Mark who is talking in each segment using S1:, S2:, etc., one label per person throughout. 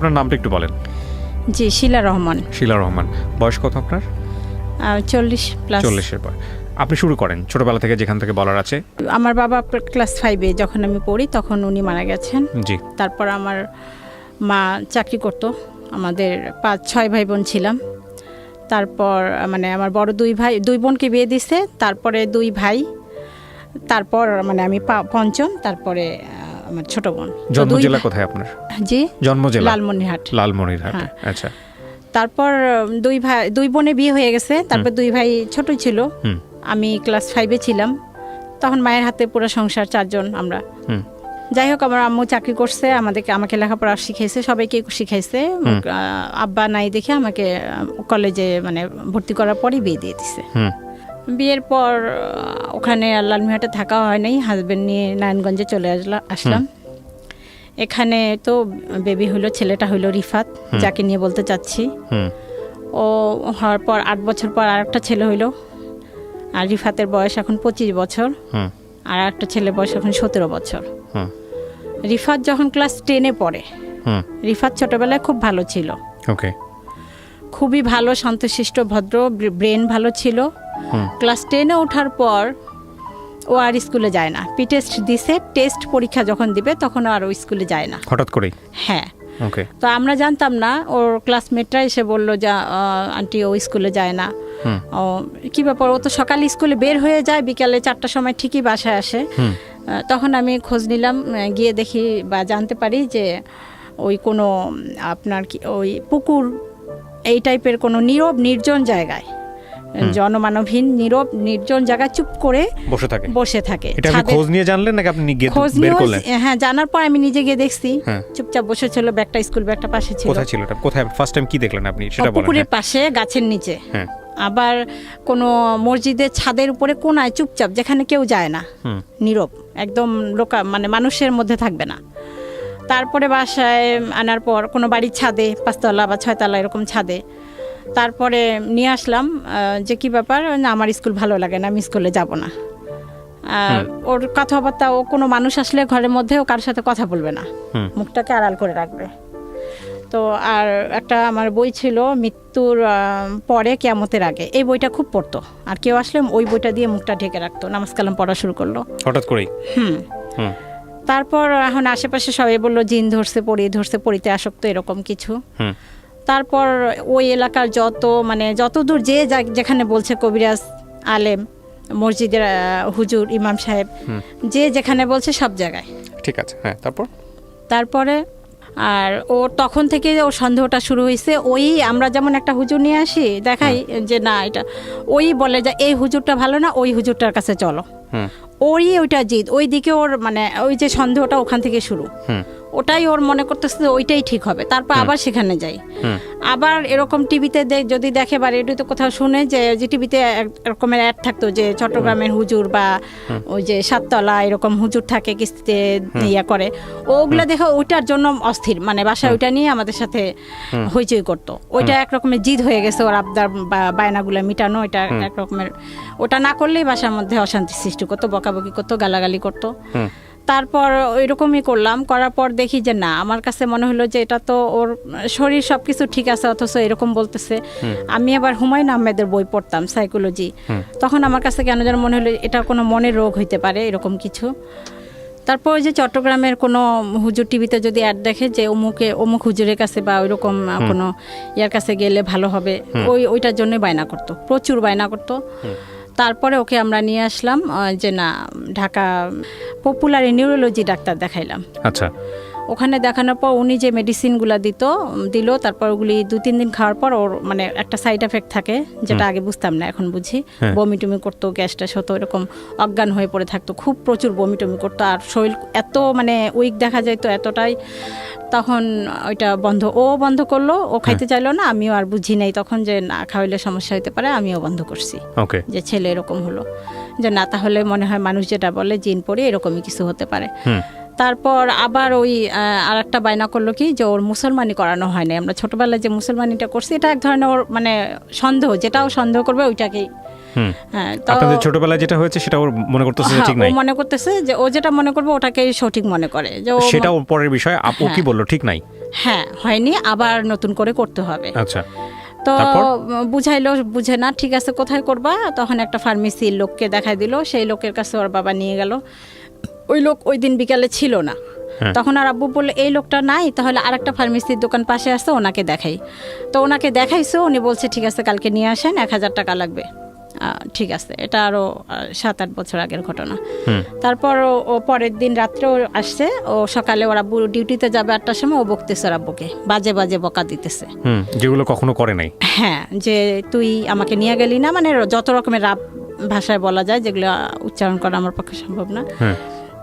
S1: আপনার নামটা একটু বলেন।
S2: জি, শিলা রহমান।
S1: শিলা রহমান। বয়স কত আপনার?
S2: 40+।
S1: 40-এর পর আপনি শুরু করেন ছোটবেলা থেকে, যেখান থেকে বলার আছে।
S2: আমার বাবা ক্লাস 5-এ যখন আমি পড়ি তখন উনি মারা গেছেন।
S1: জি।
S2: তারপর আমার মা চাকরি করতো। আমাদের 5-6 ভাই বোন ছিলাম। তারপর মানে আমার বড় 2 বোনকে বিয়ে দিছে, তারপরে 2 ভাই, তারপর মানে আমি পঞ্চম, তারপরে আমার ছোট বোন।
S1: জন্ম জেলা কোথায় আপনার?
S2: জি,
S1: জন্ম জেলা
S2: লালমনিরহাট।
S1: লালমনিরহাট।
S2: হ্যাঁ।
S1: আচ্ছা।
S2: তারপর 2 বোনে বিয়ে হয়ে গেছে। তারপর 2 ভাই ছোটই ছিল। আমি ক্লাস 5-এ ছিলাম। তখন মায়ের হাতে পুরো সংসার, 4 জন আমরা। যাই হোক, আমার আম্মু চাকরি করছে, আমাকে লেখাপড়া শিখাইছে, সবাইকে শিখাইছে। আব্বা নাই দেখে আমাকে কলেজে মানে ভর্তি করার পরই বিয়ে দিয়ে দিছে। বিয়ের পর ওখানে লালমিহাটে থাকা হয় নাই, হাজবেন্ড নিয়ে নারায়ণগঞ্জে চলে আসলাম। এখানে তো বেবি হলো, ছেলেটা হলো রিফাত, যাকে নিয়ে বলতে চাচ্ছি। ও হওয়ার পর 8 বছর পর আরেকটা ছেলে হইলো। আর রিফাতের বয়স এখন 25 বছর। আর একটা ছেলের বয়স এখন 17 বছর। রিফাত যখন ক্লাস 10-এ পড়ে, রিফাত ছোটবেলায় খুব ভালো ছিল।
S1: ওকে।
S2: খুবই ভালো, শান্তশিষ্ট, ভদ্র, ব্রেন ভালো ছিল। ক্লাস 10-এ ওঠার পর ও আর স্কুলে যায় না। টেস্ট দিছে, টেস্ট পরীক্ষা যখন দিবে তখন আর ও স্কুলে যায় না,
S1: হঠাৎ করেই।
S2: হ্যাঁ।
S1: ওকে।
S2: তো আমরা জানতাম না। ওর ক্লাসমেটরা এসে বললো যে আন্টি ও স্কুলে যায় না। ও কি ব্যাপার, ও তো সকালে স্কুলে বের হয়ে যায়, বিকালে 4টার সময় ঠিকই বাসায় আসে। তখন আমি খোঁজ নিলাম, গিয়ে দেখি বা জানতে পারি যে ওই কোনো আপনার কি ওই পুকুর এই টাইপের কোনো নীরব নির্জন জায়গায়, জনমানবহীন নীরব নির্জন জায়গায় চুপ করে বসে থাকে।
S1: এটা আপনি খোঁজ নিয়ে জানলেন নাকি আপনি গিয়ে বের করলেন?
S2: হ্যাঁ, জানার পর আমি নিজে গিয়ে দেখছি, চুপচাপ বসে ছিল, ব্যাগটা স্কুল ব্যাগটা পাশে ছিল।
S1: কোথায় ছিল এটা? কোথায় ফার্স্ট টাইম কি দেখলেন আপনি সেটা বলেন।
S2: পুকুরের পাশে, গাছের নিচে। আবার কোনো মসজিদের ছাদের উপরে কোনায় চুপচাপ, যেখানে কেউ যায় না, নীরব একদম, মানে মানুষের মধ্যে থাকবে না। তারপরে বাসায় আনার পর কোনো বাড়ির ছাদে, 5তলা বা 6তলা এরকম ছাদে, তারপরে নিয়ে আসলাম যে কি ব্যাপার, না আমার স্কুল ভালো লাগে না, আমি স্কুলে যাব না। ওর কথাবার্তা, ও কোনো মানুষ আসলে ঘরের মধ্যে ও কারোর সাথে কথা বলবে না, মুখটাকে আড়াল করে রাখবে। তো আর একটা আমার বই ছিল, মৃত্যুর পরে কিয়ামতের আগে, এই বইটা খুব পড়তো। আর কেউ আসলে ওই বইটা দিয়ে মুখটা ঢেকে রাখতো। নামাজ কালাম পড়া শুরু করলো
S1: হঠাৎ করেই।
S2: তারপর এখন আশেপাশে সবাই বললো জিন ধরছে, পড়িতে আসক্ত, এরকম কিছু। তারপর ওই এলাকার যত দূর যেখানে বলছে, কবিরাজ, আলেম, মসজিদের হুজুর, ইমাম সাহেব, যে যেখানে বলছে সব জায়গায়।
S1: ঠিক আছে, হ্যাঁ।
S2: তারপরে আর ও তখন থেকে ওর সন্দেহটা শুরু হয়েছে। ওই আমরা যেমন একটা হুজুর নিয়ে আসি, দেখাই যে না এটা, ওই বলে যে এই হুজুরটা ভালো না, ওই হুজুরটার কাছে চলো। ওইটা জিদ, ওই দিকে ওর মানে ওই যে সন্দেহটা ওখান থেকে শুরু। ওটাই ওর মনে করতেছে ওইটাই ঠিক হবে। তারপর আবার সেখানে যাই। আবার এরকম টিভিতে যদি দেখে বা রেডিওতে কোথাও শুনে যে টিভিতে এরকমের অ্যাড থাকতো যে চট্টগ্রামের হুজুর বা ওই যে 7তলা এরকম হুজুর থাকে, কিস্তিতে ইয়া করে, ওগুলো দেখে ওইটার জন্য অস্থির, মানে বাসায় ওইটা নিয়ে আমাদের সাথে হইচই করতো। ওইটা একরকমের জিদ হয়ে গেছে ওর, আবদার বা বায়নাগুলো মিটানো, এটা একরকমের, ওটা না করলেই বাসার মধ্যে অশান্তি সৃষ্টি করতো, বকাবকি করতো, গালাগালি করতো। তারপর ওইরকমই করার পর দেখি যে না, আমার কাছে মনে হলো যে এটা তো ওর শরীর সবকিছু ঠিক আছে, অথচ এরকম বলতেছে। আমি আবার হুমায়ুন আহমেদের বই পড়তাম, সাইকোলজি। তখন আমার কাছে কেন যেন মনে হলো এটা কোনো মনের রোগ হইতে পারে, এরকম কিছু। তারপর ওই যে চট্টগ্রামের কোনো হুজুর টিভিতে যদি অ্যাড দেখে যে অমুক হুজুরের কাছে বা ওইরকম কোনো ইয়ার কাছে গেলে ভালো হবে, ওইটার জন্য বায়না করতো, প্রচুর বায়না করতো। তারপরে ওকে আমরা নিয়ে আসলাম যে না, ঢাকা পপুলার নিউরোলজি ডাক্তার দেখাইলাম।
S1: আচ্ছা।
S2: ওখানে দেখানোর পর উনি যে মেডিসিনগুলো দিল, তারপর ওগুলি 2-3 দিন খাওয়ার পর ওর মানে একটা সাইড এফেক্ট থাকে, যেটা আগে বুঝতাম না, এখন বুঝি। বমি টমি করতো, গ্যাস ট্যাস হতো, এরকম অজ্ঞান হয়ে পড়ে থাকতো, খুব প্রচুর বমি টমি করতো, আর শরীর এত মানে উইক দেখা যায় তো এতটাই। তখন ওইটা বন্ধ করলো, ও খাইতে চাইলো না। আমিও আর বুঝি নাই তখন যে না খাওয়াইলে সমস্যা হতে পারে, আমিও বন্ধ করছি। যে ছেলে এরকম হলো, যে না তাহলে মনে হয় মানুষ যেটা বলে জিন পড়ে এরকমই কিছু হতে পারে। তারপর আবার ওই আর একটা বায়না করলো কি যে ওর মুসলমানি করানো হয়নি। আমরা ছোটবেলায় যে মুসলমানিটা করছি এটা এক ধরনের ওর মানে সন্দেহ, যেটাও সন্দেহ করবে ওইটাকেই।
S1: হ্যাঁ, আপনাদের ছোটবেলায় যেটা হয়েছে সেটা ওর মনে করতেছে যে ঠিক নাই,
S2: ও মনে করতেছে যে ও যেটা মনে করবে ওটাকেই সঠিক মনে করে, যে
S1: সেটাও পরের বিষয়। আপু কি বললো ঠিক নাই?
S2: হ্যাঁ, হয়নি, আবার নতুন করে করতে হবে।
S1: আচ্ছা,
S2: তো বুঝাইলো, বুঝে না, ঠিক আছে কোথায় করবা? তখন একটা ফার্মেসির লোককে দেখাই দিল, সেই লোকের কাছে ওর বাবা নিয়ে গেল। ওই লোক ওই দিন বিকালে ছিল না। তখন আর আব্বু বললো এই লোকটা নাই, তাহলে আরেকটা ফার্মেসির দোকান পাশে আছে, ওনাকে দেখাই। তো ওনাকে দেখাইছো, উনি বলছে ঠিক আছে কালকে নিয়ে আসেন, 1000 টাকা লাগবে। ঠিক আছে, এটা আরও 7-8 বছর আগের ঘটনা। তারপর ও পরের দিন রাত্রে ও আসছে, ও সকালে ওর আব্বু ডিউটিতে যাবে 8টার সময়, ও বকতেছে ওর আব্বুকে, বাজে বাজে বকা দিতেছে,
S1: যেগুলো কখনো করে নাই।
S2: হ্যাঁ, যে তুই আমাকে নিয়ে গেলি না, মানে যত রকমের রাপ ভাষায় বলা যায় যেগুলো উচ্চারণ করা আমার পক্ষে সম্ভব না।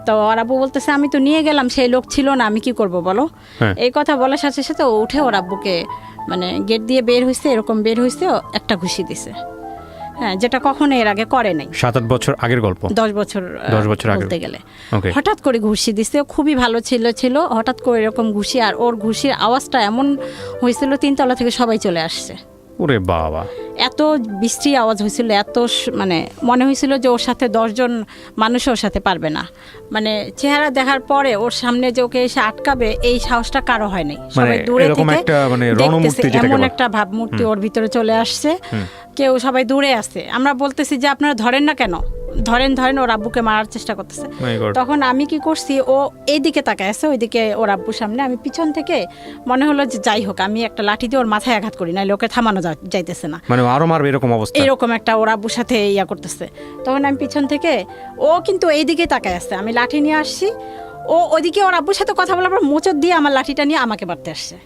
S2: তো ওর আব্বু বলতেছে আমি তো নিয়ে গেলাম, সেই লোক ছিল না, আমি কি করব বলো। এই কথা বলার সাথে সাথে ও উঠে ওর আব্বুকে মানে গেট দিয়ে বের হয়েছে, এরকম বের হয়েছে, একটা ঘুষি দিছে। হ্যাঁ, যেটা কখনো এর আগে করে নাই।
S1: 7-8 বছর আগের গল্প,
S2: 10 বছর আগে বলতে গেলে। হঠাৎ করে ঘুষি দিছে, খুবই ভালো ছিল, হঠাৎ করে এরকম ঘুষি, আর ওর ঘুষির আওয়াজটা এমন হয়েছিল 3 তলা থেকে সবাই চলে আসছে।
S1: ওরে বাবা,
S2: এত বৃষ্টি আওয়াজ হয়েছিল, এত মানে মনে হয়েছিল যে ওর সাথে 10 জন মানুষ ওর সাথে পারবে না। মানে চেহারা দেখার পরে ওর সামনে যে ওকে এসে আটকাবে এই সাহসটা কারো হয় নাই। সবাই দূরে থেকে দেখতেছে, এমন একটা ভাবমূর্তি ওর ভিতরে চলে আসছে। কেউ সবাই দূরে আছে, আমরা বলতেছি যে আপনারা ধরেন না কেন, ধরেন ওর আব্বুকে মারার চেষ্টা করতেছে। তখন আমি কি করছি, ও এইদিকে তাকায় আছে, ওইদিকে ওর আব্বুর সামনে, আমি পিছন থেকে মনে হলো যে যাই হোক আমি একটা লাঠি দিয়ে ওর মাথায় আঘাত করি, নাহলে ওকে থামানো যাইতেছে না,
S1: মানে আরো মারবে এরকম অবস্থা,
S2: এরকম একটা ওর আব্বুর সাথে ইয়া করতেছে। তখন আমি পিছন থেকে, ও কিন্তু এইদিকে তাকায় আছে, আমি লাঠি নিয়ে আসছি, ও ওইদিকে ওর আব্বুর সাথে কথা বলার পর মোচড় দিয়ে আমার লাঠিটা নিয়ে আমাকে মারতে আসছে।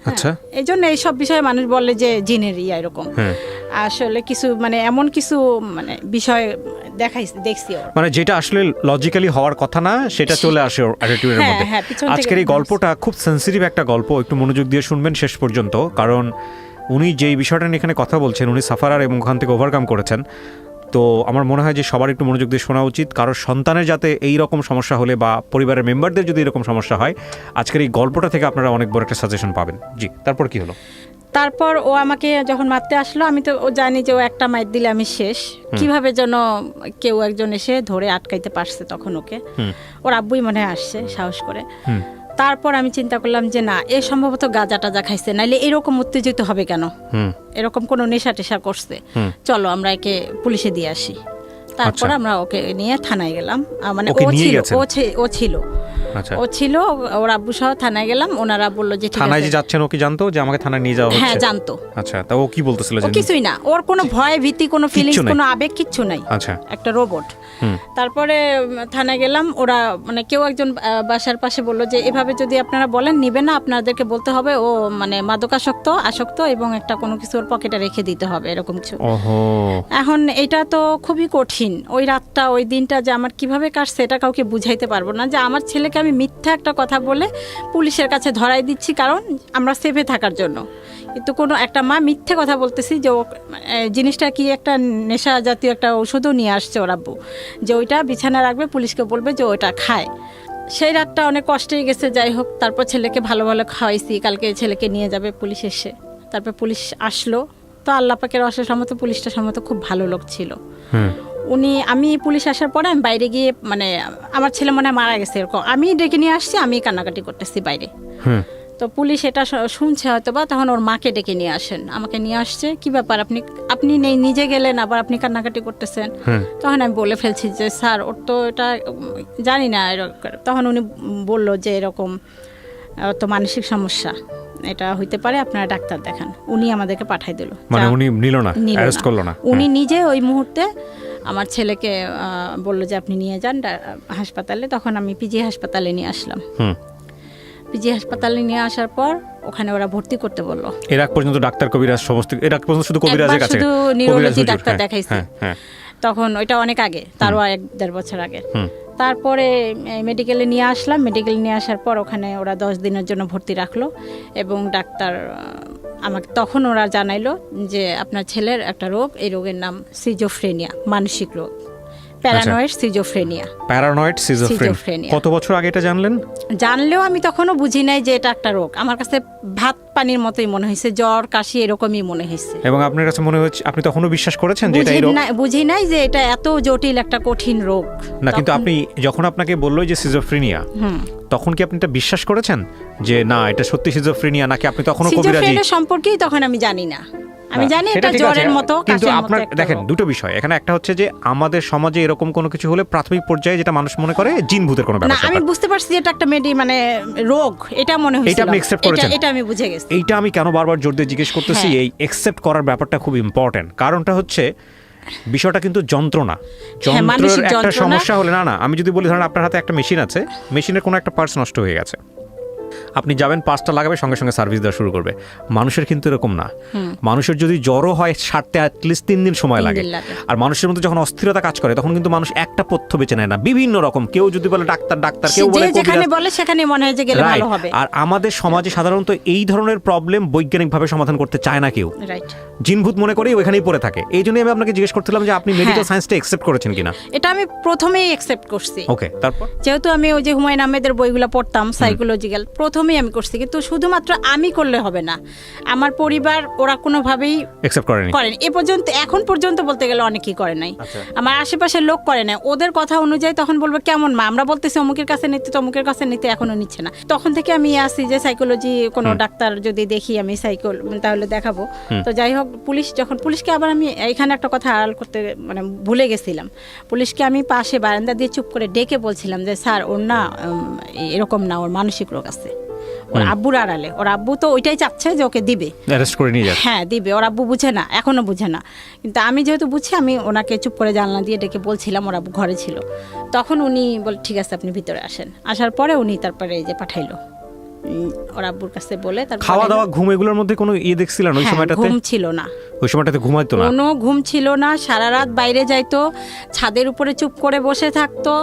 S1: আচ্ছা,
S2: এই জন্য এইসব বিষয়ে মানুষ বলে যে জিনের ইয়া এরকম। আসলে কিছু মানে এমন কিছু মানে বিষয় দেখছি ওর,
S1: মানে যেটা আসলে লজিক্যালি হওয়ার কথা না সেটা চলে আসে ওর অ্যাটিটিউডের মধ্যে। আজকের এই গল্পটা খুব সেন্সিটিভ একটা গল্প, একটু মনোযোগ দিয়ে শুনবেন শেষ পর্যন্ত, কারণ উনি যেই বিষয়টা নিয়ে এখানে কথা বলছেন উনি সাফারার এবং ওখান থেকে ওভারকাম করেছেন। তো আমার মনে হয় যে সবার একটু মনোযোগ দিয়ে শোনা উচিত, কারোর সন্তানের যাতে এই রকম সমস্যা হলে বা পরিবারের মেম্বারদের যদি এরকম সমস্যা হয়, আজকের এই গল্পটা থেকে আপনারা অনেক বড় একটা সাজেশন পাবেন। জি, তারপর কি হলো?
S2: তারপর ও আমাকে যখন মারতে আসলো, আমি তো ও জানি যে ও একটা মাইর দিলে আমি শেষ, কিভাবে যেন কেউ একজন এসে ধরে আটকাইতে পারছে তখন ওকে, ওর আব্বুই মনে হয় আসছে সাহস করে। তারপর আমি চিন্তা করলাম যে না, এ সম্ভবত গাঁজা টাজা খাইছে, নাইলে এরকম উত্তেজিত হবে কেন, এরকম কোনো নেশা টেশা করছে, চলো আমরা একে পুলিশে দিয়ে আসি। তারপর আমরা ওকে নিয়ে থানায় গেলাম, মানে ও ছিল ও ছিল ওর আব্বু সহ থানায় গেলাম। ওনারা বললো যে ঠিক আছে।
S1: থানায় যে যাচ্ছেন ও কি জানতো যে আমাকে থানায় নিয়ে যাওয়া হচ্ছে?
S2: হ্যাঁ, জানতো।
S1: আচ্ছা, তা ও কি বলতেছিল?
S2: ও কিছুই না, ওর কোনো ভয় ভীতি, কোনো ফিলিংস, কোনো আবেগ কিচ্ছু নাই।
S1: আচ্ছা,
S2: একটা রোবট। তারপরে থানায় গেলাম, ওরা মানে কেউ একজন বাসার পাশে বললো যে এভাবে যদি আপনারা বলেন নিবে না, আপনাদেরকে বলতে হবে ও মানে আসক্ত এবং একটা কোনো কিছু ওর পকেটে রেখে দিতে হবে, এরকম কিছু। এখন এটা তো খুবই কঠিন। ওই রাতটা, ওই দিনটা যে আমার কিভাবে কাটছে এটা কাউকে বুঝাইতে পারবো না, যে আমার ছেলেকে আমি মিথ্যা একটা কথা বলে পুলিশের কাছে ধরাই দিচ্ছি কারণ আমরা সেফে থাকার জন্য। কিন্তু কোনো একটা মা মিথ্যে কথা বলতেছি যে জিনিসটা কি একটা নেশা জাতীয় একটা ওষুধও নিয়ে আসছে ওর আব্বু, যে ওইটা বিছানা রাখবে, পুলিশকে বলবে যে ওইটা খায়। সেই রাতটা অনেক কষ্টেই গেছে। যাই হোক, তারপর ছেলেকে ভালো ভালো খাওয়াইছি, কালকে ছেলেকে নিয়ে যাবে পুলিশ এসে। তারপর পুলিশ আসলো, তো আল্লাহ পাকের অশেষ রহমতে পুলিশটা সম্মত খুব ভালো লোক ছিল। আমি পুলিশ আসার পরে আমি বাইরে গিয়ে মানে আমার ছেলে মনে হয় মারা গেছে এরকম আমি ডেকে নিয়ে আসছি, আমি কান্নাকাটি করতেছি বাইরে। তো পুলিশ এটা শুনছে হয়তো বা, তখন ওর মাকে ডেকে নিয়ে আসেন, আমাকে নিয়ে আসছে, কি ব্যাপার আপনি নিজে গেলেন আবার আপনি কান্নাকাটি করতেছেন। তখন আমি বলে ফেলছি যে স্যার ওর তো এটা জানি না। তখন উনি বলল যে এরকম তো মানসিক সমস্যা, এটা হইতে পারে, আপনারা ডাক্তার দেখান। উনি আমাদেরকে পাঠাই দিল,
S1: মানে উনি নিল না, অ্যারেস্ট করলো না।
S2: উনি নিজে ওই মুহূর্তে আমার ছেলেকে বলল যে আপনি নিয়ে যান হাসপাতালে। তখন আমি পিজি হাসপাতালে নিয়ে আসলাম। পিজি হাসপাতালে নিয়ে আসার পর ওখানে ওরা ভর্তি করতে বললো।
S1: এর আগ পর্যন্ত ডাক্তার কবিরাজ সমস্ত, এর আগ পর্যন্ত শুধু কবিরাজের কাছে,
S2: শুধু নিউরোলজি ডাক্তার দেখাইছি। তখন ওইটা অনেক আগে, তারও 1-1.5 বছর আগে। তারপরে মেডিকেলে নিয়ে আসলাম। মেডিকেলে নিয়ে আসার পর ওখানে ওরা 10 দিনের জন্য ভর্তি রাখলো এবং ডাক্তার আমাকে তখন ওরা জানাইলো যে আপনার ছেলের একটা রোগ, এই রোগের নাম সিজোফ্রেনিয়া, মানসিক রোগ, প্যারানয়েড সিজোফ্রেনিয়া।
S1: Paranoid schizophrenia. কত বছর আগে এটা জানলেন?
S2: জানলেও আমি তখনও বুঝি নাই যে এটা একটা রোগ। আমার কাছে ভাত পানির মতোই মনে হয়েছে, জ্বর কাশি এরকমই মনে হয়েছে।
S1: এবং আপনার কাছে মনে হচ্ছে, আপনি তখনও বিশ্বাস করেছেন যে এটা এই রোগ?
S2: বুঝি নাই যে এটা এত জটিল একটা কঠিন রোগ।
S1: না, কিন্তু আপনি যখন আপনাকে বললো যে সিজোফ্রেনিয়া, তখন কি আপনি এটা বিশ্বাস করেছেন যে না এটা সত্যি সিজোফ্রেনিয়া, নাকি আপনি তখনও কবিরাজি?
S2: সিজোফ্রেনিয়া সম্পর্কেই তখন আমি জানি না। আমি জানি এটা জ্বরের মতো,
S1: কিন্তু আপনার দেখেন দুটো বিষয় এখানে। একটা হচ্ছে যে আমাদের সমাজে এরকম কোনো কিছু হলে প্রাথমিক পর্যায়ে যেটা মানুষ মনে করে জিন ভূতের কোনো ব্যাপার।
S2: না, আমি বুঝতে পারছি যে এটা একটা মানে রোগ, এটা মনে হয়েছিল।
S1: এটা আপনি অ্যাকসেপ্ট করেছেন?
S2: এটা আমি বুঝে গেছি।
S1: এইটা আমি কেন বারবার জোর দিয়ে জিজ্ঞেস করতেছি, এই অ্যাকসেপ্ট করার ব্যাপারটা খুব ইম্পর্টেন্ট। কারণটা হচ্ছে বিষয়টা কিন্তু যন্ত্রণা, যন্ত্রের একটা সমস্যা হলে না, আমি যদি বলি ধরেন আপনার হাতে একটা মেশিন আছে, মেশিনের কোনো একটা পার্টস নষ্ট হয়ে গেছে, আপনি যাবেন পাঁচটা লাগাবে, সঙ্গে সঙ্গে সার্ভিস দেওয়া শুরু করবে। মানুষের কিন্তু এরকম না। মানুষের যদি জ্বরও হয় সারতে অ্যাটলিস্ট 3 দিন সময় লাগে। আর মানুষের মধ্যে যখন অস্থিরতা কাজ করে তখন কিন্তু মানুষ একটা পথ্য বেছে নেয় না, বিভিন্ন রকম। কেউ যদি বলে ডাক্তার, কেউ বলে
S2: যেখানে বলে সেখানে মনে হয় যে গেলে ভালো হবে।
S1: আর আমাদের সমাজে সাধারণত এই ধরনের প্রবলেম বৈজ্ঞানিকভাবে সমাধান করতে চায় না কেউ, জিনভূত মনে করেই ওইখানেই পড়ে থাকে। এই জন্যই আমি আপনাকে জিজ্ঞেস করছিলাম যে আপনি মেডিকেল সায়েন্সটা অ্যাকসেপ্ট করেছেন কিনা।
S2: এটা আমি প্রথমেই অ্যাকসেপ্ট করছি।
S1: ওকে, তারপর
S2: যেহেতু আমি ওই যে হুমায়ুন আহমেদের বইগুলো পড়তাম সাইকোলজিক্যাল, প্রথমেই আমি করছি। কিন্তু শুধুমাত্র আমি করলে হবে না, আমার পরিবার ওরা কোনোভাবেই
S1: অ্যাকসেপ্ট করেনি।
S2: এ পর্যন্ত, এখন পর্যন্ত বলতে গেলে অনেকেই করে নাই। আমার আশেপাশের লোক করে নাই। ওদের কথা অনুযায়ী তখন বলবো কেমন মা, আমরা বলতেছি অমুকের কাছে নিতে, তমুকের কাছে নিতে, এখনো নিচ্ছে না। তখন থেকে আমি আসি যে সাইকোলজি কোনো ডাক্তার যদি দেখি আমি তাহলে দেখাবো। তো যাই হোক, পুলিশকে আবার আমি এখানে একটা কথা আড়াল করতে মানে ভুলে গেছিলাম। পুলিশকে আমি পাশে বারান্দা দিয়ে চুপ করে ডেকে বলছিলাম যে স্যার ওর না এরকম না, ওর মানসিক রোগ আছে। ওর আব্বুর আড়ালে, ওর আব্বু তো ওইটাই চাচ্ছে যে ওকে দিবে, অ্যারেস্ট করে নিয়ে যাবে। হ্যাঁ দিবে, ওর আব্বু বুঝে না, এখনো বুঝে না। কিন্তু আমি যেহেতু বুঝছি, আমি ওনাকে চুপ করে জানলা দিয়ে ডেকে বলছিলাম, ওর আব্বু ঘরে ছিল। তখন উনি বলে ঠিক আছে আপনি ভিতরে আসেন। আসার পরে উনি তারপরে এই যে পাঠাইলো ওর আব্বুর কাছে বলে। তারপর
S1: খাওয়া দাওয়া ঘুম এগুলোর মধ্যে কোনো দেখছিলেন ওই সময়টাতে?
S2: ঘুম ছিল না,
S1: ওই সময়টাতে ঘুমাইতো না,
S2: কোনো ঘুম ছিল না। সারা রাত বাইরে যাইতো, ছাদের উপরে চুপ করে বসে থাকতো।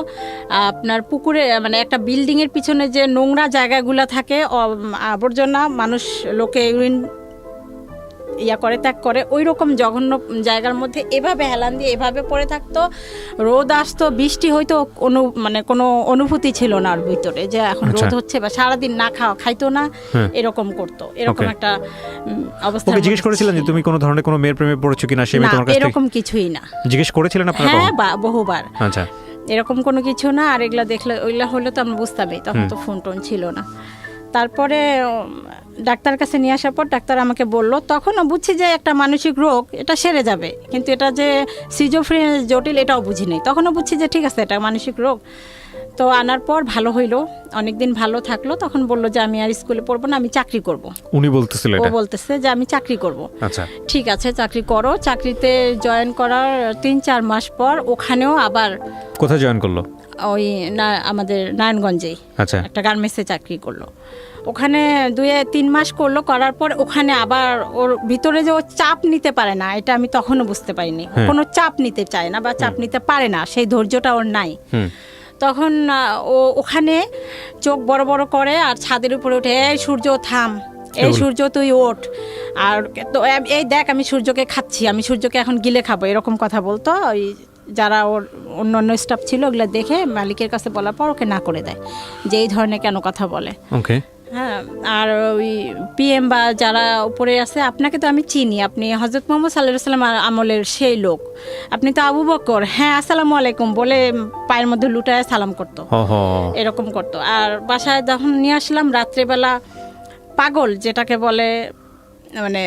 S2: আপনার পুকুরে মানে একটা বিল্ডিং এর পিছনে যে নোংরা জায়গাগুলো থাকে, আবর্জনা, মানুষ লোকে ইউরিন করে ত্যাগ করে, ওই রকম জঘন্য জায়গার মধ্যে এভাবে হেলান দিয়ে এভাবে পড়ে থাকতো। রোদ আসতো, বৃষ্টি হয়তো, মানে কোনো অনুভূতি ছিল না ওর ভিতরে যে এখন রোদ হচ্ছে, বা সারাদিন না খাইতো না, এরকম করতো। এরকম একটা অবস্থা।
S1: জিজ্ঞেস করেছিলেন যে তুমি কোনো ধরনের কোনো মেয়ের প্রেমে পড়েছো কিনা? সে মেয়ে তোমার কাছে
S2: এরকম কিছুই না।
S1: জিজ্ঞেস করেছিলেন আপনারা?
S2: হ্যাঁ, বহুবার।
S1: আচ্ছা,
S2: এরকম কোনো কিছু না। আর এগুলা দেখলে ওইগুলা হলে তো আমরা বুঝতামই, তখন তো ফোন টোন ছিল না। তারপরে ডাক্তার কাছে নিয়ে আসার পর ডাক্তার আমাকে বললো, তখনও বুঝছি যে একটা মানসিক রোগ, এটা সেরে যাবে, কিন্তু এটা যে সিজোফ্রেনিয়া জটিল এটাও বুঝি নাই। তখনও বুঝছি যে ঠিক আছে এটা মানসিক রোগ। তো আনার পর ভালো হইলো, অনেকদিন ভালো থাকলো। তখন বললো যে আমি আর স্কুলে পড়বো না, আমি চাকরি করব।
S1: উনি বলতেছিলেন?
S2: ও বলতেছে যে আমি চাকরি করব।
S1: আচ্ছা, ঠিক
S2: আছে চাকরি করো। চাকরিতে জয়েন করার 3-4 মাস পর ওখানেও আবার।
S1: কোথায় জয়েন করলো?
S2: ওই আমাদের নারায়ণগঞ্জেই একটা গার্মেন্টসে চাকরি করলো। ওখানে 2-3 মাস করলো, করার পর ওখানে আবার ওর ভিতরে যে ও চাপ নিতে পারে না, এটা আমি তখনও বুঝতে পারিনি। কোনো চাপ নিতে চায় না বা চাপ নিতে পারে না, সেই ধৈর্যটা ওর নাই। তখন ও ওখানে চোখ বড় বড় করে আর ছাদের উপরে উঠে, এই সূর্য থাম, এই সূর্য তুই ওঠ, আর তো এই দেখ আমি সূর্যকে খাচ্ছি, আমি সূর্যকে এখন গিলে খাবো, এরকম কথা বলতো। ওই যারা ওর অন্য স্টাফ ছিল ওগুলো দেখে মালিকের কাছে বলার পর ওকে না করে দেয় যে এই ধরনের কেন কথা বলে।
S1: ওকে।
S2: হ্যাঁ, আর ওই পিএম বা যারা উপরে আছে, আপনাকে তো আমি চিনি, আপনি হযরত মুহাম্মদ সাল্লাল্লাহু আলাইহি ওয়াসাল্লাম আমলের সেই লোক, আপনি তো আবু বকর, হ্যাঁ আসসালামু আলাইকুম বলে পায়ের মধ্যে লুটায় সালাম করতো, এরকম করতো। আর বাসায় যখন নিয়ে আসলাম রাত্রেবেলা, পাগল যেটাকে বলে, মানে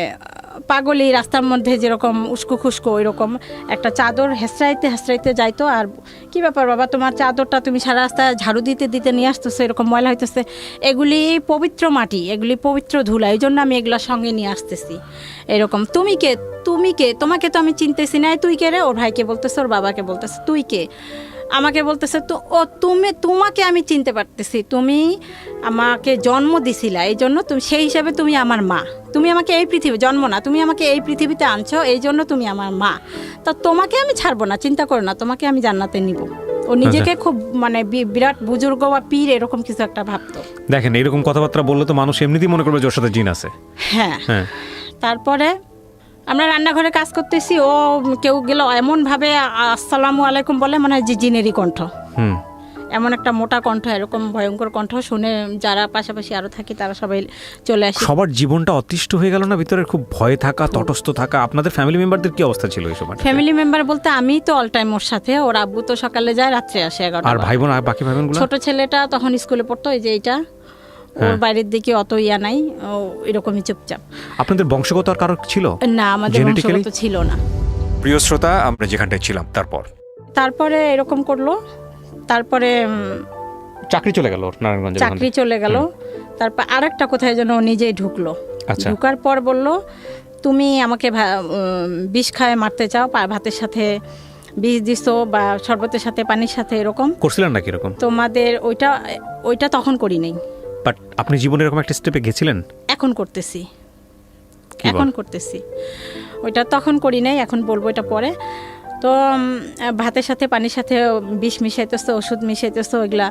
S2: পাগলি রাস্তার মধ্যে যেরকম উস্কো খুস্কো, ওই রকম একটা চাদর হেসরাইতে যাইতো। আর কি ব্যাপার বাবা, তোমার চাদরটা তুমি সারা রাস্তায় ঝাড়ু দিতে নিয়ে আসতেছো, এরকম ময়লা হইতেছে, এগুলি পবিত্র মাটি, এগুলি পবিত্র ধুলা, এই জন্য আমি এগুলা সঙ্গে নিয়ে আসতেছি। এরকম তুমি কে, তোমাকে তো আমি চিনতেছি না, তুই কে রে? ওর ভাইকে বলতেছে, ওর বাবাকে বলতেছে তুই কে, আমাকে বলতেছে তো তোমাকে আমি চিনতে পারতেছি, তুমি আমাকে জন্ম দিছিলা, এই জন্য তুমি সেই হিসাবে তুমি আমার মা, তুমি আমাকে এই পৃথিবী জন্ম না, তুমি আমাকে এই পৃথিবীতে আনছো, এই জন্য তুমি আমার মা, তা তোমাকে আমি ছাড়বো না, চিন্তা করো না, তোমাকে আমি জান্নাতে নিব। ও নিজেকে খুব মানে বিরাট বুজুর্গ বা পীর এরকম কিছু একটা ভাবতো।
S1: দেখেন এরকম কথাবার্তা বললে তো মানুষ এমনিতেই মনে করবে যে ওর সাথে জিন আছে।
S2: হ্যাঁ। তারপরে আমরা রান্নাঘরে কাজ করতেছি, ও কেউ গেল এমনভাবে আসসালামু আলাইকুম বলে, মনে হয় যে জিনেরই কণ্ঠ। এমন একটা মোটা কণ্ঠ, এরকম ভয়ঙ্কর কণ্ঠ শুনে যারা পাশাপাশি আরো থাকি তারা সবাই চলে আসে।
S1: সবার জীবনটা অতিষ্ঠ হয়ে গেল না ভিতরে, খুব ভয়ে থাকা, তটস্থ থাকা। আপনাদের ফ্যামিলি মেম্বারদের কি অবস্থা ছিল এই সময়?
S2: ফ্যামিলি মেম্বার বলতে আমি তো অল টাইম ওর সাথে, ওর আব্বু তো সকালে যায়, রাত্রে আসে 11টা।
S1: আর ভাই বোন, আর বাকি ভাই বোনগুলো?
S2: ছোট ছেলেটা তখন স্কুলে পড়তো, এই যে এইটা, ওর বাইরের দিকে অত ইয়া নাই, ও এরকমই চুপচাপ।
S1: আপনাদের বংশগত আর কারো ছিল
S2: না? আমাদের বংশগত ছিল না।
S1: প্রিয় শ্রোতা, আমরা যেখানটায় ছিলাম
S2: তারপরে এরকম করলো, তারপরে
S1: চাকরি চলে গেল নারায়ণগঞ্জে।
S2: চাকরি চলে গেল, তারপর আরেকটা কোথায় যেন নিজেই ঢুকলো। ঢুকার পর বলল, তুমি আমাকে বিষ খায় মারতে চাও, ভাতের সাথে বিষ দিছো বা শরবতের সাথে পানির সাথে, এরকম
S1: করছিলেন নাকি এরকম?
S2: তোমাদের ওইটা তখন করি নাই।
S1: বাট আপনি জীবনে এরকম একটা স্টেপে গেছিলেন?
S2: এখন করতেছি। ওইটা তখন করি নাই, এখন বলবো এটা পরে। তো ভাতের সাথে পানির সাথে বিষ মিশাইতেছো, ওষুধ মিশাইতেছো, ওইগুলা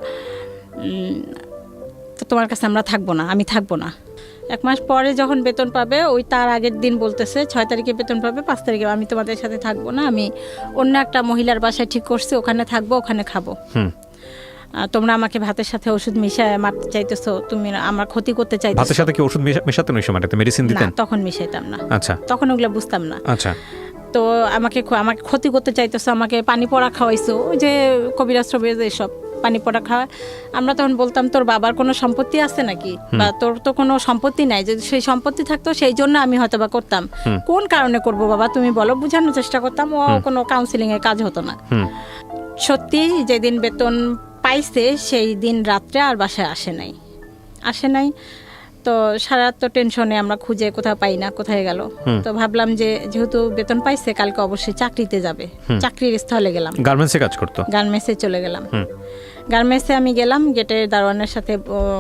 S2: তো তোমার কাছে আমরা থাকবো না, আমি থাকবো না। 1 মাস পরে যখন বেতন পাবে, ওই তার আগের দিন বলতেছে 6 তারিখে বেতন পাবে, 5 তারিখে আমি তোমাদের সাথে থাকবো না, আমি অন্য একটা মহিলার বাসায় ঠিক করছি, ওখানে থাকবো, ওখানে খাবো। তোমরা আমাকে ভাতের সাথে ওষুধ মিশায় মারতে চাইতেছো, তুমি আমার ক্ষতি করতে চাইতেছো।
S1: ভাতের সাথে কি ওষুধ মেশাতেন ওই সময়টাতে? মেডিসিন দিতেন?
S2: তখন মিশাইতাম না।
S1: আচ্ছা।
S2: তখন ওগুলো বুঝতাম না।
S1: আচ্ছা।
S2: তো আমাকে ক্ষতি করতে চাইতেছো, আমাকে পানি পড়া খাওয়াইছো, ওই যে কবিরাজ টবিরাজ এসব পানি পড়া খাওয়া। আমরা তখন বলতাম, তোর বাবার কোনো সম্পত্তি আছে নাকি, বা তোর তো কোনো সম্পত্তি নাই, যদি সেই সম্পত্তি থাকতো সেই জন্য আমি হয়তো বা করতাম। কোন কারণে করব বাবা তুমি বলো, বোঝানোর চেষ্টা করতাম। ও কোনো কাউন্সিলিং এর কাজ হতো না। সত্যি যেদিন বেতন পাইছে সেই দিন রাত্রে আর বাসায় আসে নাই। তো সারা রাত তো টেনশনে, আমরা খুঁজে কোথাও পাই না, কোথায় গেল। তো ভাবলাম যে যেহেতু বেতন পাইছে, কালকে অবশ্যই চাকরিতে যাবে। চাকরির স্থলে গেলাম,
S1: গার্মেন্টসে কাজ করতো।
S2: গার্মেন্টসে চলে গেলাম। গার্মেন্টসে আমি গেলাম, গেটের দারোয়ানের সাথে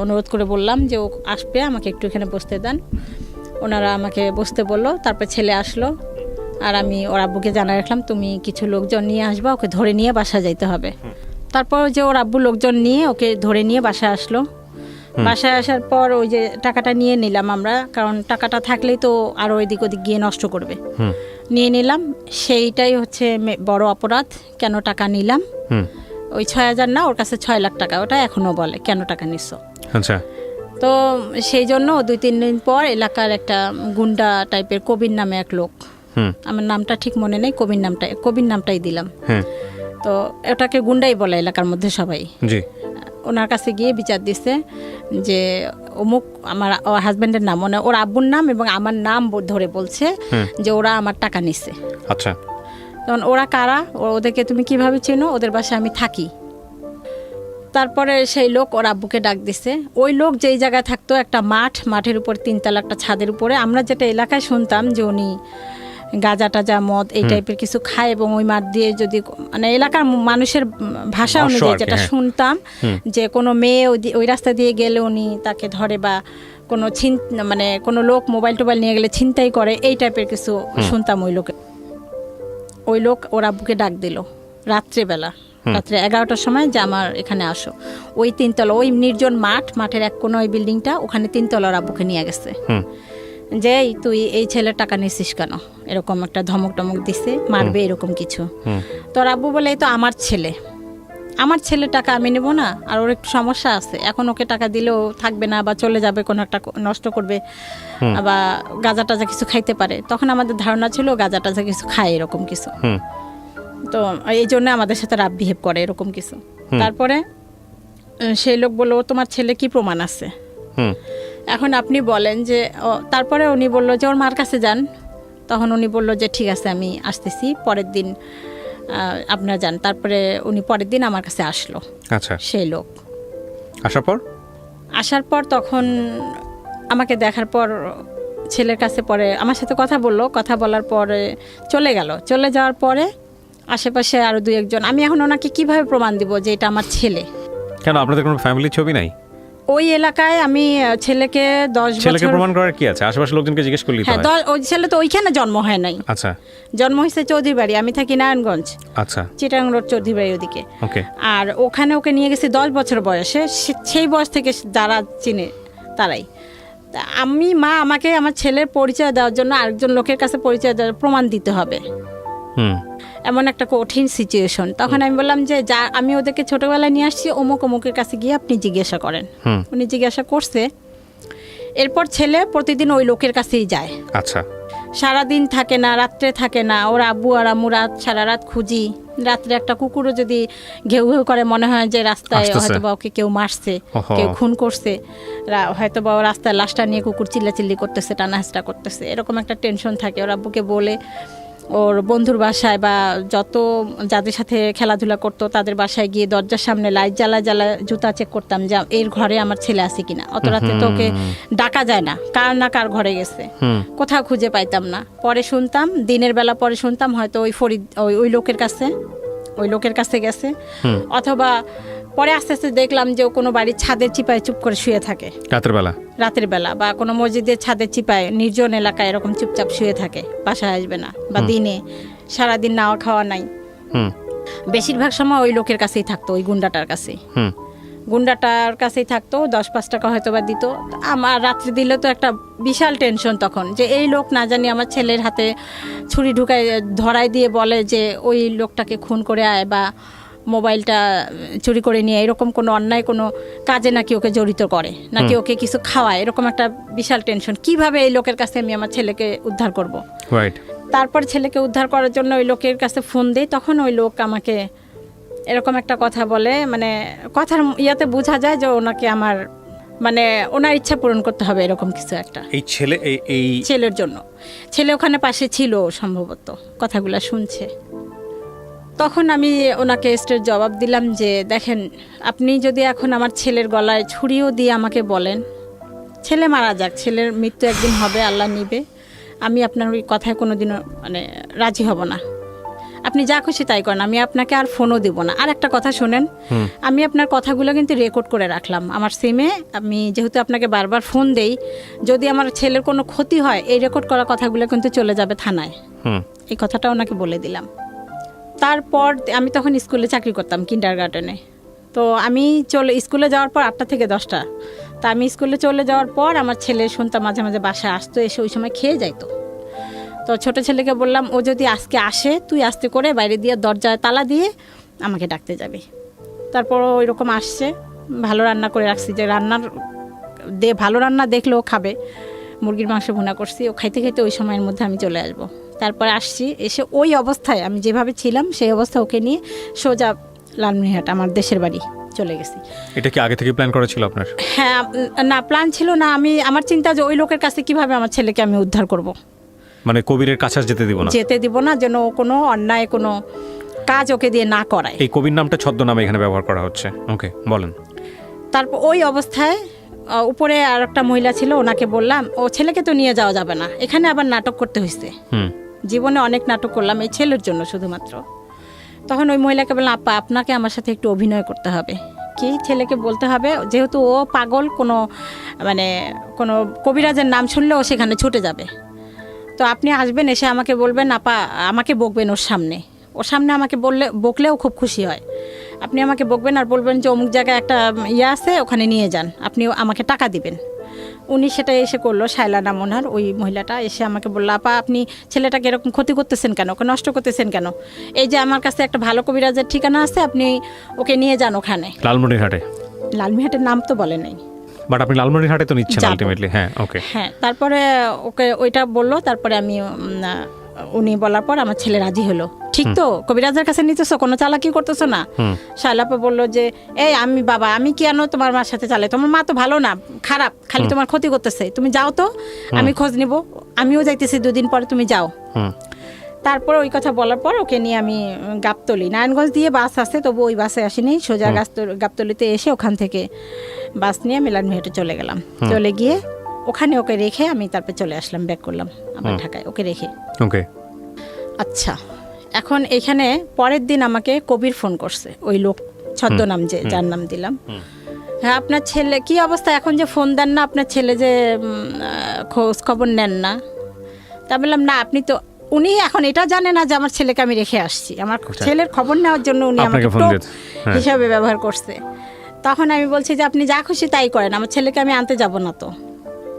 S2: অনুরোধ করে বললাম যে ও আসবে, আমাকে একটু এখানে বসতে দেন। ওনারা আমাকে বসতে বললো। তারপর ছেলে আসলো, আর আমি ওর আব্বুকে জানাই রাখলাম, তুমি কিছু লোকজন নিয়ে আসবা, ওকে ধরে নিয়ে বাসা যাইতে হবে। তারপর যে ওর আব্বু লোকজন নিয়ে ওকে ধরে নিয়ে বাসায় আসলো। বাসায় আসার পর ওই যে টাকাটা নিয়ে নিলাম আমরা, কারণ টাকাটা থাকলেই তো আরো এদিক ওদিক গিয়ে নষ্ট করবে। নিয়ে নিলাম, সেইটাই হচ্ছে বড় অপরাধ। কেন টাকা নিলাম? ওই 6,000 না, ওর কাছে 6 লাখ টাকা। ওটা এখনো বলে কেন টাকা নিচ্ছ।
S1: আচ্ছা।
S2: তো সেই জন্য 2-3 দিন পর এলাকার একটা গুন্ডা টাইপের কবির নামে এক লোক, আমার নামটা ঠিক মনে নেই, কবির নামটাই দিলাম। তো ওটাকে গুন্ডাই বলে এলাকার মধ্যে সবাই। জি। ওনার কাছে গিয়ে বিচার দিছে যে অমুক, আমার হাজবেন্ডের নাম, মানে ওর আব্বুর নাম এবং আমার নাম ধরে বলছে যে ওরা আমার টাকা নিছে। আচ্ছা। তখন ওরা কারা, ওদেরকে তুমি কিভাবে চেনো? ওদের বাসায় আমি থাকি। তারপরে সেই লোক ওর আব্বুকে ডাক দিছে। ওই লোক যেই জায়গায় থাকতো, একটা মাঠের উপর 3 তলা একটা ছাদের উপরে, আমরা যেটা এলাকায় শুনতাম যে উনি গাঁজা টাজা মদ এই টাইপের কিছু খায়, এবং ওই মাঠ দিয়ে যদি, মানে এলাকার মানুষের ভাষা অনুযায়ী যেটা শুনতাম, যে কোনো মেয়ে ওই রাস্তা দিয়ে গেলে উনি তাকে ধরে, বা কোনো মানে কোনো লোক মোবাইল টোবাইল নিয়ে গেলে ছিনতাই করে, এই টাইপের কিছু শুনতাম। ওই লোক ওর আব্বুকে ডাক দিল রাত্রে 11টার সময় যে আমার এখানে আসো। ওই 3 তলা, ওই নির্জন মাঠের এক কোনো ওই বিল্ডিংটা, ওখানে 3 তলা ওর আব্বুকে নিয়ে গেছে। যে তুই এই ছেলের টাকা নিছিস কেন, এরকম একটা ধমক টমক দিছে, মারবে এরকম কিছু। তোর আব্বু বলে, এই তো আমার ছেলে টাকা আমি নেবো না, আর ওর একটু সমস্যা আছে, এখন ওকে টাকা দিলেও থাকবে না, বা চলে যাবে, কোনো একটা নষ্ট করবে, বা গাঁজা টাজা কিছু খাইতে পারে। তখন আমাদের ধারণা ছিল গাঁজা টাজা কিছু খায়, এরকম কিছু। তো এই জন্য আমাদের সাথে রাফ বিহেভ করে, এরকম কিছু। তারপরে সেই লোক বললো, তোমার ছেলে কি প্রমাণ আছে? এখন আপনি বলেন যে, তারপরে উনি বললো যে ওর মার কাছে যান। তখন উনি বললো যে ঠিক আছে, আমি আসতেছি, পরের দিন আপনারা যান। তারপরে উনি পরের দিন আমার কাছে আসলো। আচ্ছা। সেই লোক আসার পর তখন আমাকে দেখার পর ছেলের কাছে পরে আমার সাথে কথা বললো। কথা বলার পরে চলে যাওয়ার পরে আশেপাশে আরো 2-1 জন, আমি এখন ওনাকে কিভাবে প্রমাণ দিব যে এটা আমার ছেলে?
S1: কেন, আপনাদের কোনো ফ্যামিলি ছবি নাই
S2: ওই এলাকায়? আমি ছেলেকে 10 বছর,
S1: ছেলেকে প্রমাণ করার কি আছে? আশেপাশের লোকজনকে জিজ্ঞেস করলি তো?
S2: হ্যাঁ, ওই ছেলে তো ওইখানে জন্ম হয় নাই। আচ্ছা। জন্ম হয়েছে চৌধুরী বাড়ি, আমি থাকি নারায়ণগঞ্জ। আচ্ছা। চিটাং রোড চৌধুরী বাড়ি ওদিকে। ওকে। আর ওখানে ওকে নিয়ে গেছে 10 বছর বয়সে, সেই বয়স থেকে যারা চিনে তারাই। তা মা আমাকে আমার ছেলের পরিচয় দেওয়ার জন্য আরেকজন লোকের কাছে পরিচয় দেওয়ার প্রমাণ দিতে হবে, এমন একটা কঠিন সিচুয়েশন। তখন আমি বললাম যে যা আমি ওদেরকে ছোটবেলায় নিয়ে আসছি, অমুক অমুকের কাছে গিয়ে আপনি জিজ্ঞাসা করেন। উনি জিজ্ঞাসা করছে, এরপর ছেলে প্রতিদিন ওই লোকের কাছেই যায়।
S1: আচ্ছা,
S2: সারাদিন থাকে না, রাত্রে থাকে না, ওর আব্বু আর আম্মু সারা রাত খুঁজি। রাত্রে একটা কুকুরও যদি ঘেউ ঘেউ করে, মনে হয় যে রাস্তায় হয়তো বা ওকে কেউ মারছে, কেউ খুন করছে, হয়তো বা রাস্তায় লাশটা নিয়ে কুকুর চিল্লাচিল্লি করতেছে, টানাহেঁচড়া করতেছে, এরকম একটা টেনশন থাকে। ওর আব্বুকে বলে ওর বন্ধুর বাসায় বা যত যাদের সাথে খেলাধুলা করতো তাদের বাসায় গিয়ে দরজার সামনে লাইট জ্বালা জুতা চেক করতাম যে এর ঘরে আমার ছেলে আছে কিনা। অত রাতে তো ওকে ডাকা যায় না, কার না কার ঘরে গেছে, কোথাও খুঁজে পাইতাম না। পরে শুনতাম, দিনের বেলা পরে শুনতাম হয়তো ওই ফরিদ ওই লোকের কাছে গেছে, অথবা পরে আস্তে আস্তে দেখলাম যে ও কোনো বাড়ির ছাদের চিপায় চুপ করে শুয়ে থাকে রাতের বেলা, বা কোনো মসজিদের ছাদের চিপায় নির্জন এলাকায় এরকম চুপচাপ শুয়ে থাকে, বাসায় আসবে না, বা দিনে সারাদিন নাওয়া খাওয়া নাই। বেশিরভাগ সময় ওই লোকের কাছেই থাকতো, ওই গুন্ডাটার কাছেই থাকতো। 10-5 টাকা হয়তো বা দিত। আমার রাত্রে দিলে তো একটা বিশাল টেনশন তখন, যে এই লোক না জানি আমার ছেলের হাতে ছুরি ঢুকায় ধরাই দিয়ে বলে যে ওই লোকটাকে খুন করে আয়, বা মোবাইলটা চুরি করে নিয়ে এরকম কোনো অন্যায় কোনো কাজে নাকি ওকে জড়িত করে, নাকি ওকে কিছু খাওয়ায়, এরকম একটা বিশাল টেনশন। কিভাবে এই লোকের কাছে আমি আমার ছেলেকে উদ্ধার করব। তারপর ছেলেকে উদ্ধার করার জন্য ওই লোকের কাছে ফোন দেই। তখন ওই লোক আমাকে এরকম একটা কথা বলে, মানে কথার ইয়াতে বোঝা যায় যে ওনাকে আমার মানে ওনার ইচ্ছা পূরণ করতে হবে, এরকম কিছু একটা। এই ছেলের জন্য ছেলে ওখানে পাশে ছিল সম্ভবত, কথাগুলো শুনছে। তখন আমি ওনাকে স্ট্রেট জবাব দিলাম যে দেখেন, আপনি যদি এখন আমার ছেলের গলায় ছুরিও দিয়ে আমাকে বলেন ছেলে মারা যাক, ছেলের মৃত্যু একদিন হবে, আল্লাহ নিবে, আমি আপনার ওই কথায় কোনোদিনও মানে রাজি হব না। আপনি যা খুশি তাই করেন, আমি আপনাকে আর ফোনও দেব না। আর একটা কথা শোনেন, আমি আপনার কথাগুলো কিন্তু রেকর্ড করে রাখলাম আমার সিমে। আমি যেহেতু আপনাকে বারবার ফোন দেই, যদি আমার ছেলের কোনো ক্ষতি হয়, এই রেকর্ড করা কথাগুলো কিন্তু চলে যাবে থানায়। এই কথাটা ওনাকে বলে দিলাম। তারপর আমি তখন স্কুলে চাকরি করতাম, কিন্ডারগার্টেনে। তো আমি স্কুলে যাওয়ার পর 8টা থেকে 10টা, তা আমি স্কুলে চলে যাওয়ার পর আমার ছেলে শুনতাম মাঝে মাঝে বাসায় আসতো, এসে ওই সময় খেয়ে যাইতো। তো ছোট ছেলেকে বললাম, ও যদি আজকে আসে তুই আস্তে করে বাইরে দিয়ে দরজায় তালা দিয়ে আমাকে ডাকতে যাবি। তারপর ওই রকম আসছে, ভালো রান্না করে রাখছি, যে ভালো রান্না দেখলে ও খাবে। মুরগির মাংস ভুনা করছি, ও খাইতে খাইতে ওই সময়ের মধ্যে আমি চলে আসবো। তারপরে আসছি, এসে ওই অবস্থায় আমি যেভাবে ছিলাম সেই অবস্থা ওকে নিয়ে সোজা লালমনিরহাট আমার দেশের বাড়ি চলে গেছি।
S1: এটা কি আগে থেকে প্ল্যান করা ছিল আপনার?
S2: হ্যাঁ, না প্ল্যান ছিল না। আমার চিন্তা যে ওই লোকের কাছে কিভাবে আমার ছেলেকে আমি উদ্ধার করব,
S1: মানে কবিরের কাছে যেতে দিব না,
S2: যেন কোনো অন্যায় কোনো কাজ ওকে দিয়ে না করায়।
S1: এই কবির নামটা ছদ্মনামে এখানে ব্যবহার করা হচ্ছে। ওকে, বলেন।
S2: তারপর ওই অবস্থায় উপরে আর একটা মহিলা ছিল, ওনাকে বললাম ও ছেলেকে তো নিয়ে যাওয়া যাবে না, এখানে আবার নাটক করতে হয়েছে। জীবনে অনেক নাটক করলাম এই ছেলের জন্য শুধুমাত্র। তখন ওই মহিলাকে বললাম, আপা আপনাকে আমার সাথে একটু অভিনয় করতে হবে। কি ছেলেকে বলতে হবে, যেহেতু ও পাগল, কোনো কবিরাজের নাম শুনলে ও সেখানে ছুটে যাবে। তো আপনি আসবেন, এসে আমাকে বলবেন, আপা আমাকে বকবেন ওর সামনে আমাকে বকলেও খুব খুশি হয়। আপনি আমাকে বকবেন আর বলবেন যে অমুক জায়গায় একটা ইয়ে আছে, ওখানে নিয়ে যান, আপনি আমাকে টাকা দিবেন। উনি সেটা এসে করলো, শায়লা নাম ওনার, ওই মহিলাটা এসে আমাকে বললো, আপা আপনি ছেলেটাকে এরকম ক্ষতি করতেছেন কেন, ওকে নষ্ট করতেছেন কেন? এই যে আমার কাছে একটা ভালো কবিরাজের ঠিকানা আছে, আপনি ওকে নিয়ে যান ওখানে। লালমনিরহাটের নাম তো বলে নাই,
S1: বাট আপনি লালমনিরহাটে তো নিচ্ছেন আলটিমেটলি। হ্যাঁ, ওকে। হ্যাঁ,
S2: তারপরে ওকে ওইটা বললো। তারপরে উনি বলার পর আমার ছেলে রাজি হলো। ঠিক তো, কবিরাজের কাছে নিতেছো, কোনো চালাকি করতেছো না। শালাপা বললো যে আমি কেন তোমার মার সাথে চালাই, তোমার মা তো ভালো না, খারাপ, খালি তোমার ক্ষতি করতেছে, তুমি যাও তো, আমি খোঁজ নিব, আমিও যাইতেছি 2 দিন পরে, তুমি যাও। তারপর ওই কথা বলার পর ওকে নিয়ে আমি গাবতলী, নারায়ণগঞ্জ দিয়ে বাস আছে, তবু ওই বাসে আসিনি, সোজা গাবতলীতে এসে ওখান থেকে বাস নিয়ে লালমনিরহাটে চলে গেলাম। চলে গিয়ে ওখানে ওকে রেখে আমি তারপর চলে আসলাম, ব্যাক করলাম আমার ঢাকায় ওকে রেখে।
S1: ওকে,
S2: আচ্ছা, এখন এখানে পরের দিন আমাকে কবির ফোন করছে, ওই লোক ছদ্মনাম যার নাম দিলাম। হ্যাঁ, আপনার ছেলে কি অবস্থা, এখন যে ফোন দেন না, আপনার ছেলে যে খোঁজ খবর নেন না। তা বললাম না, উনি এখন এটা জানে না যে আমার ছেলেকে আমি রেখে আসছি, আমার ছেলের খবর নেওয়ার জন্য উনি আমাকে হিসাবে ব্যবহার করছে। তখন আমি বলছি যে আপনি যা খুশি তাই করেন, আমার ছেলেকে আমি আনতে যাব না।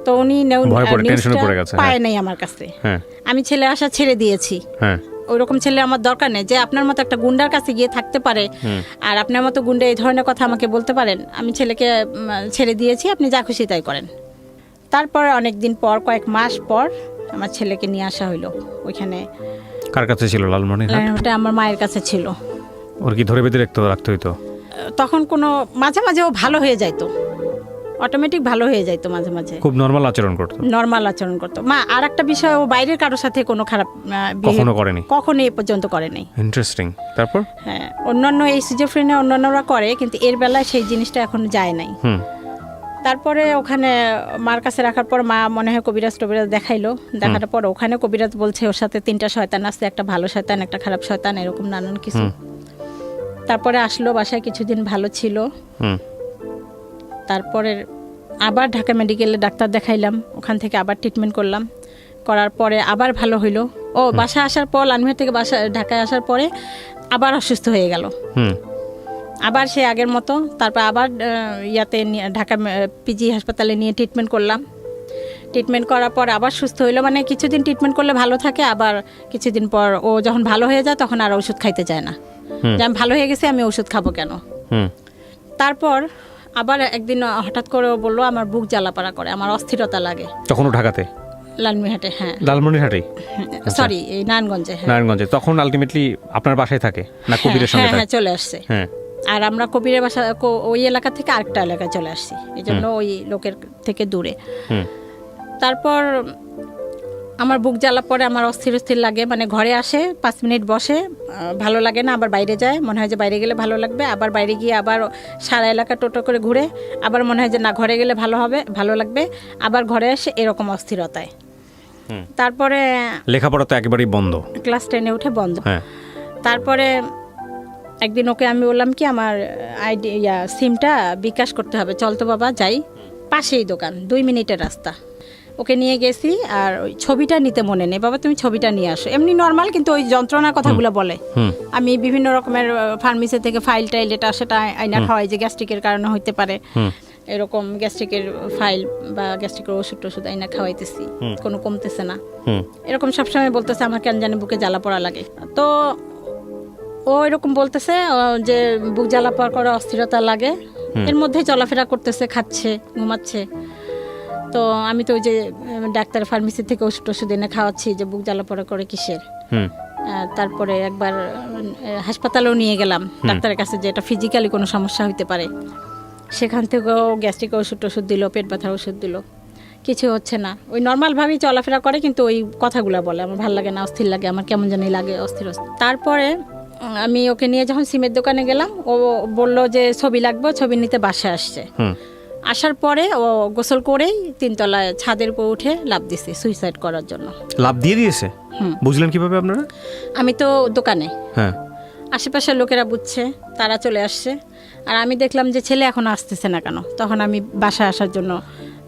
S2: তো তো উনি
S1: ভয় পড়ে, টেনশনে
S2: নিউজটা
S1: পড়ে গেছে,
S2: পায়
S1: হ্যাঁ।
S2: নাই আমার কাছে।
S1: হ্যাঁ
S2: আমি ছেলে আসা ছেড়ে দিয়েছি।
S1: হ্যাঁ
S2: ওইরকম ছেলে আমার দরকার নেই যে আপনার মতো একটা গুন্ডার কাছে গিয়ে থাকতে পারে, আর আপনার মতো গুন্ডা এই ধরনের কথা আমাকে বলতে পারেন। আমি ছেলেকে ছেড়ে দিয়েছি, আপনি যা খুশি তাই করেন। তারপরে অনেক দিন পর, কয়েক মাস পর আমার ছেলেকে নিয়ে আসা হইলো ওইখানে।
S1: কার কাছে ছিল লালমনিরহাট?
S2: ওটা আমার মায়ের কাছে ছিল।
S1: ওর কি ধরে বেঁধে রাখতে হইতো?
S2: তখন কোনো মাঝে মাঝে ও ভালো হয়ে যাইতো, অটোমেটিক ভালো হয়ে যাইতো মাঝে মাঝে,
S1: খুব নর্মাল আচরণ করতো।
S2: নর্মাল আচরণ করতো। মা আর একটা বিষয়, ও বাইরের কারোর সাথে কোনো খারাপ
S1: কখনো করেনি?
S2: কখনো এই পর্যন্ত করে নাই।
S1: ইন্টারেস্টিং। তারপর?
S2: হ্যাঁ, অন্যান্য এই সিজোফ্রেনিয়া অন্যান্যরা করে, কিন্তু এর বেলায় সেই জিনিসটা এখন যায় নাই। তারপরে ওখানে মার কাছে রাখার পর মা মনে হয় কবিরাজ টবিরাজ দেখাইলো। দেখার পর ওখানে কবিরাজ বলছে ওর সাথে 3টা শয়তান আছে, একটা ভালো শয়তান, একটা খারাপ শয়তান, এরকম নানান কিছু। তারপরে আসলো বাসায়, কিছুদিন ভালো ছিল। তারপরে আবার ঢাকা মেডিকেলে ডাক্তার দেখাইলাম, ওখান থেকে আবার ট্রিটমেন্ট করলাম, করার পরে আবার ভালো হইলো। ও বাসায় আসার পর, লালমিয়া থেকে ঢাকায় আসার পরে আবার অসুস্থ হয়ে গেল। আবার সে আগের মতো। তারপর আবার ইয়াতে ঢাকা পিজি হাসপাতালে নিয়ে ট্রিটমেন্ট করলাম। ট্রিটমেন্ট করার পর আবার সুস্থ হইলো। মানে কিছুদিন ট্রিটমেন্ট করলে ভালো থাকে, আবার কিছুদিন পর ও যখন ভালো হয়ে যায় তখন আর ওষুধ খাইতে চায় না, যে আমি ভালো হয়ে গেছি, আমি ওষুধ খাবো কেন। তারপর আবার একদিন হঠাৎ করে ও বললো আমার বুক জ্বালাপাড়া করে, আমার অস্থিরতা লাগে।
S1: তখনও ঢাকাতে?
S2: লালমিরহাটে। হ্যাঁ,
S1: লালমনিরহাটে,
S2: সরি এই নারায়ণগঞ্জে।
S1: নারায়ণগঞ্জে। তখন আলটিমেটলি আপনার বাসায় থাকে না কবিরের সঙ্গে?
S2: হ্যাঁ, চলে আসছে।
S1: হ্যাঁ।
S2: আর আমরা কবিরের বাসা ওই এলাকা থেকে আরেকটা এলাকায় চলে আসছি, এই জন্য ওই লোকের থেকে দূরে। তারপর আমার বুক জ্বালা পরে, আমার অস্থির অস্থির লাগে। মানে ঘরে আসে 5 মিনিট বসে, ভালো লাগে না, আবার বাইরে যায়, মনে হয় যে বাইরে গেলে ভালো লাগবে, আবার বাইরে গিয়ে আবার সারা এলাকা টোটো করে ঘুরে, আবার মনে হয় যে না ঘরে গেলে ভালো হবে, ভালো লাগবে, আবার ঘরে আসে, এরকম অস্থিরতায়। তারপরে
S1: লেখাপড়া তো একেবারেই বন্ধ,
S2: ক্লাস 10-এ উঠে বন্ধ।
S1: হ্যাঁ।
S2: তারপরে একদিন ওকে আমি বললাম কি আমার সিমটা বিকাশ করতে হবে, চল তো বাবা যাই, পাশেই দোকান, 2 মিনিটের রাস্তা। ওকে নিয়ে গেছি, আর ওই ছবিটা নিতে মনে নেই, বাবা তুমি ছবিটা নিয়ে আসো। এমনি নর্মাল, কিন্তু ওই যন্ত্রণার কথাগুলো বলে। আমি বিভিন্ন রকমের ফার্মেসি থেকে ফাইল টাইল এটা সেটা আইনা খাওয়াই, যে গ্যাস্ট্রিকের কারণে হইতে পারে, এরকম গ্যাস্ট্রিকের ফাইল বা গ্যাস্ট্রিকের ওষুধ টষুধ আইনা খাওয়াইতেছি, কোনো কমতেছে না, এরকম সবসময় বলতেছে আমার কেন জানি বুকে জ্বালা পড়া লাগে। তো ও এরকম বলতেছে যে বুক জ্বালা পড়া করে, অস্থিরতা লাগে, এর মধ্যেই চলাফেরা করতেছে, খাচ্ছে, ঘুমাচ্ছে। তো আমি তো ওই যে ডাক্তার ফার্মেসি থেকে ওষুধ টষুধ এনে খাওয়াচ্ছি, যে বুক জ্বালা পড়া করে কিসের। তারপরে একবার হাসপাতালেও নিয়ে গেলাম ডাক্তারের কাছে, যে এটা ফিজিক্যালি কোনো সমস্যা হইতে পারে। সেখান থেকেও গ্যাস্ট্রিক ওষুধ টষুধ দিল, পেট ব্যথার ওষুধ দিল, কিছু হচ্ছে না। ওই নর্মালভাবেই চলাফেরা করে, কিন্তু ওই কথাগুলো বলে আমার ভালো লাগে না, অস্থির লাগে, আমার কেমন জানি লাগে, অস্থির অস্থির। তারপরে আমি ওকে নিয়ে যখন সিমের দোকানে গেলাম, ও বললো যে ছবি লাগবে, ছবি নিতে বাসায় আসছে। আসার পরে ও গোসল করেই 3 তলায় ছাদের উপর উঠে লাফ দিছে সুইসাইড করার জন্য।
S1: লাফ দিয়ে দিয়েছে? বুঝলেন কিভাবে আপনারা?
S2: আমি তো দোকানে,
S1: হ্যাঁ,
S2: আশেপাশের লোকেরা বুঝছে, তারা চলে আসছে, আর আমি দেখলাম যে ছেলে এখন আসতেছে না কেন। তখন আমি বাসায় আসার জন্য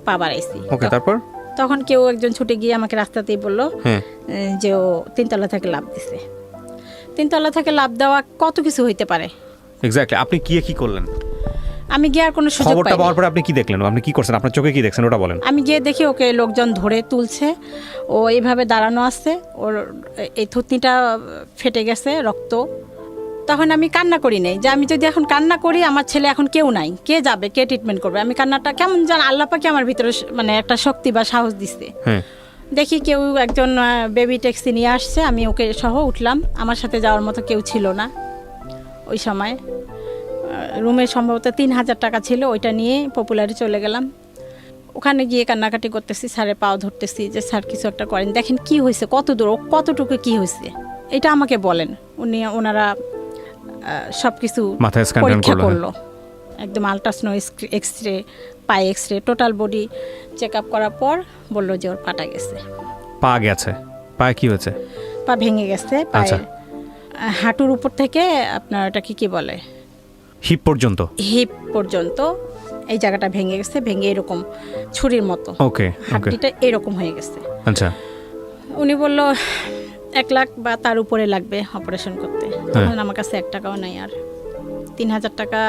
S2: পা বাড়াইছি।
S1: ওকে, তারপর
S2: তখন কেউ একজন ছুটে গিয়ে আমাকে রাস্তাতেই বললো যে ও 3 তলা থেকে লাফ দিছে। 3 তলা থেকে লাফ দেওয়া কত কিছু হইতে পারে।
S1: এক্স্যাক্টলি। আপনি কি করলেন?
S2: আমি গিয়ে আর কোনো সুযোগ পাইনি।
S1: খবরটা পাওয়ার পরে আপনি কি দেখলেন? আপনি কি করছেন? আপনার চোখে কি দেখছেন ওটা বলেন।
S2: আমি গিয়ে দেখি ওকে লোকজন ধরে তুলছে, ও এইভাবে দাঁড়ানো আছে, ওর এই থুতনিটা ফেটে গেছে, রক্ত। তখন আমি কান্না করি নাই, যে আমি যদি এখন কান্না করি, আমার ছেলে এখন কেউ নাই, কে যাবে, কে ট্রিটমেন্ট করবে। আমি কান্নাটা কেমন যেন, আল্লাহ পাকে আমার ভিতরে মানে একটা শক্তি বা সাহস দিচ্ছে। দেখি কেউ একজন বেবি ট্যাক্সি নিয়ে আসছে, আমি ওকে সহ উঠলাম। আমার সাথে যাওয়ার মতো কেউ ছিল না ওই সময়। রুমে সম্ভবত 3000 টাকা ছিল, ওইটা নিয়ে পপুলারে চলে গেলাম। ওখানে গিয়ে কান্নাকাটি করতেছি, স্যারের পাও ধরতেছি, যে স্যার কিছু একটা করেন, দেখেন কি হয়েছে, কত দূর, কতটুকু কি হয়েছে, এটা আমাকে বলেন। ওনারা সব কিছু পরীক্ষা করলো, একদম আল্ট্রাসাউন্ড, এক্সরে, পায়ে x-ray, total body check up করার পর বললো যে ওর পাটা গেছে।
S1: পা গেছে? পায়ে কি হয়েছে?
S2: পা ভেঙে গেছে, পায়ে হাঁটুর উপর থেকে আপনার ওটাকে কি বলে,
S1: হিপ পর্যন্ত,
S2: হিপ পর্যন্ত এই জায়গাটা ভেঙে গেছে, ভেঙে এরকম ছুরির মতো,
S1: ওকে,
S2: হাঁটুটা এরকম হয়ে গেছে।
S1: আচ্ছা।
S2: উনি বলল 1 লাখ বা তার উপরে লাগবে অপারেশন করতে। তখন আমার কাছে 1 টাকাও নাই, আর 3000 টাকা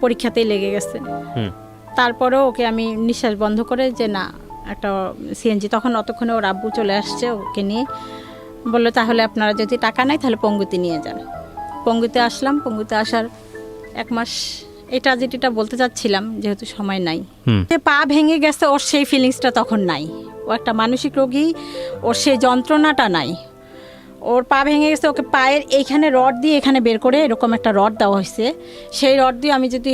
S2: পরীক্ষাতেই লেগে গেছে। তারপরেও ওকে আমি নিঃশ্বাস বন্ধ করে, যে না একটা সিএনজি, তখন অতক্ষণে ওর আব্বু চলে আসছে ওকে নিয়ে, বললো তাহলে আপনারা যদি টাকা নাই তাহলে পঙ্গুতে নিয়ে যান। পঙ্গুতে আসলাম, পঙ্গুতে আসার 1 মাস এই ট্র্যাজেডিটা বলতে চাচ্ছিলাম যেহেতু সময় নাই। যে পা ভেঙে গেছে ওর সেই ফিলিংসটা তখন নাই, ও একটা মানসিক রোগী, ওর সেই যন্ত্রণাটা নাই। ওর পা ভেঙে গেছে, ওকে পায়ের এইখানে রড দিয়ে এখানে বের করে এরকম একটা রড দেওয়া হয়েছে, সেই রড দিয়ে আমি যদি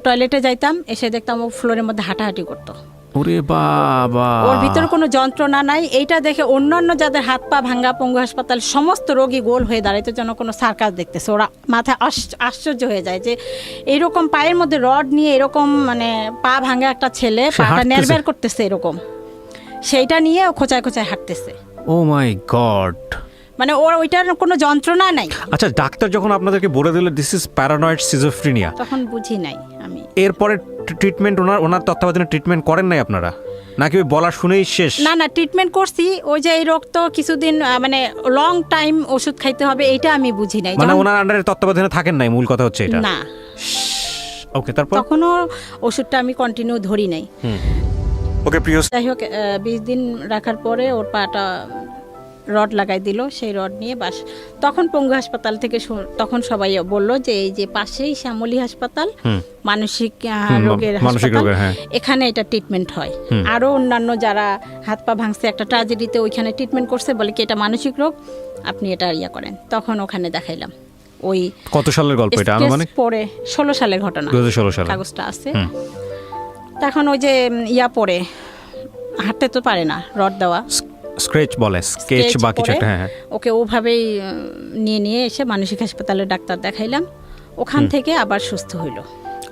S2: টয়লেটে যাইতাম এসে দেখতাম ও ফ্লোরের মধ্যে হাঁটাহাঁটি করতো।
S1: ওরে বাবা,
S2: ওর ভিতরে কোনো যন্ত্রণা নাই। এইটা দেখে অন্যান্য যাদের হাত পা ভাঙ্গা পঙ্গু হাসপাতাল সমস্ত রোগী গোল হয়ে দাঁড়াইতে যেন কোনো সার্কাস দেখতেছে। ওরা মাথায় আশ্চর্য হয়ে যায় যে এইরকম পায়ের মধ্যে রড নিয়ে এরকম মানে পা ভাঙ্গা একটা ছেলে পাটা নেড়বের করতেছে এরকম, সেইটা নিয়ে ও খোঁচায় খোঁচায় হাঁটতেছে।
S1: ও মাই গড,
S2: মানে ওর ওইটার কোনো যন্ত্রণা নাই।
S1: আচ্ছা, ডাক্তার যখন আপনাদেরকে বলে দিল দিস ইজ প্যারানয়েড সিজোফ্রেনিয়া,
S2: তখন বুঝি নাই আমি।
S1: এরপরে ট্রিটমেন্ট ওনার তত্ত্বাবধানে ট্রিটমেন্ট করেন নাই আপনারা, নাকি ওই বলা শুনেই শেষ?
S2: না ট্রিটমেন্ট করছি। ওই যে এই রোগ তো কিছুদিন মানে লং টাইম ওষুধ খাইতে হবে, এইটা আমি বুঝি নাই।
S1: মানে ওনার আন্ডারে তত্ত্বাবধানে থাকেন নাই, মূল কথা হচ্ছে এটা।
S2: না,
S1: ওকে, তারপর
S2: তখনও ওষুধটা আমি কন্টিনিউ ধরি নাই।
S1: ওকে প্রিয়,
S2: যাই হোক 20 দিন রাখার পরে ওর পাটা রড লাগাই দিল, সেই রড নিয়ে বাস। তখন পঙ্গু হাসপাতাল থেকে তখন সবাই বলল যে এই যে পাশেই শ্যামলী হাসপাতাল, মানসিক রোগের হাসপাতাল, এখানে এটা ট্রিটমেন্ট হয়। আরও অন্যান্য যারা হাত পা ভাঙছে একটা ট্র্যাজেডিতে ওইখানে ট্রিটমেন্ট করছে, বলে কি এটা মানসিক রোগ, আপনি এটা ইয়া করেন। তখন ওখানে দেখাইলাম। ওই
S1: কত সালের গল্প এটা? মানে
S2: পরে 16 সালের ঘটনা,
S1: 2016 সালে
S2: কাগজটা আছে। তখন ওই যে ইয়া পরে হাঁটতে তো পারে না, রড দেওয়া,
S1: স্ক্র্যাচ বলে, স্কেচ বা কিছু একটা। হ্যাঁ,
S2: ওকে ওভাবেই নিয়ে এসে মানসিক হাসপাতালে ডাক্তার দেখাইলাম। ওখান থেকে আবার সুস্থ হইল।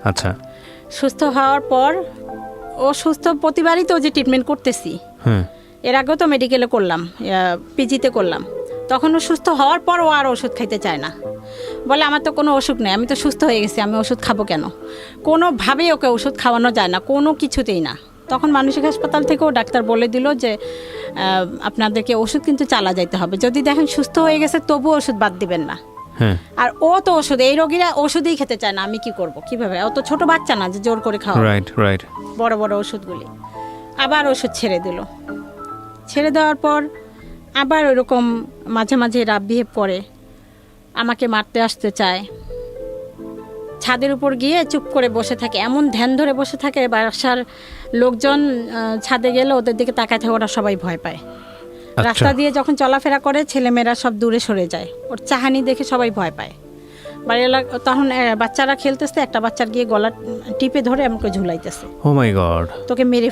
S1: আচ্ছা,
S2: সুস্থ হওয়ার পর ও সুস্থ প্রতিবারই তো যে ট্রিটমেন্ট করতেছি, এর আগেও তো মেডিকেলে করলাম, পিজিতে করলাম। তখন ও সুস্থ হওয়ার পর ও আর ওষুধ খাইতে চায় না, বলে আমার তো কোনো অসুখ নেই, আমি তো সুস্থ হয়ে গেছি, আমি ওষুধ খাবো কেন? কোনোভাবেই ওকে ওষুধ খাওয়ানো যায় না, কোনো কিছুতেই না। তখন মানসিক হাসপাতাল থেকেও ডাক্তার বলে দিল যে আপনাদেরকে ওষুধ কিন্তু চালা যাইতে হবে, যদি দেখেন সুস্থ হয়ে গেছে তবু ওষুধ বাদ দিবেন না। আর ও তো ওষুধ, এই রোগীরা ওষুধই খেতে চায় না, আমি কি করব, কিভাবে? ও তো ছোট বাচ্চা না যে জোর করে খাওয়া।
S1: রাইট।
S2: বড় বড় ওষুধগুলি। আবার ওষুধ ছেড়ে দিল। ছেড়ে দেওয়ার পর আবার ওইরকম মাঝে মাঝে রাব বিহেভ করে, আমাকে মারতে আসতে চায়। ছাদের উপর গিয়ে চুপ করে বসে থাকে, এমন ধ্যান ধরে বসে থাকে, বাসার লোকজন ছাদে গেলে ওদের দিকে তাকায় থাকে, ওরা সবাই ভয় পায়। রাস্তা দিয়ে যখন চলাফেরা করে ছেলেমেয়েরা সব দূরে সরে যায়, ওর চাহানি দেখে সবাই ভয় পায়। বাড়িওয়ালা তখন বাচ্চারা খেলতেছে, একটা বাচ্চার গিয়ে গলা টিপে ধরে আমাকে ঝুলাইতেছে,
S1: ও মাই গড,
S2: তোকে মেরে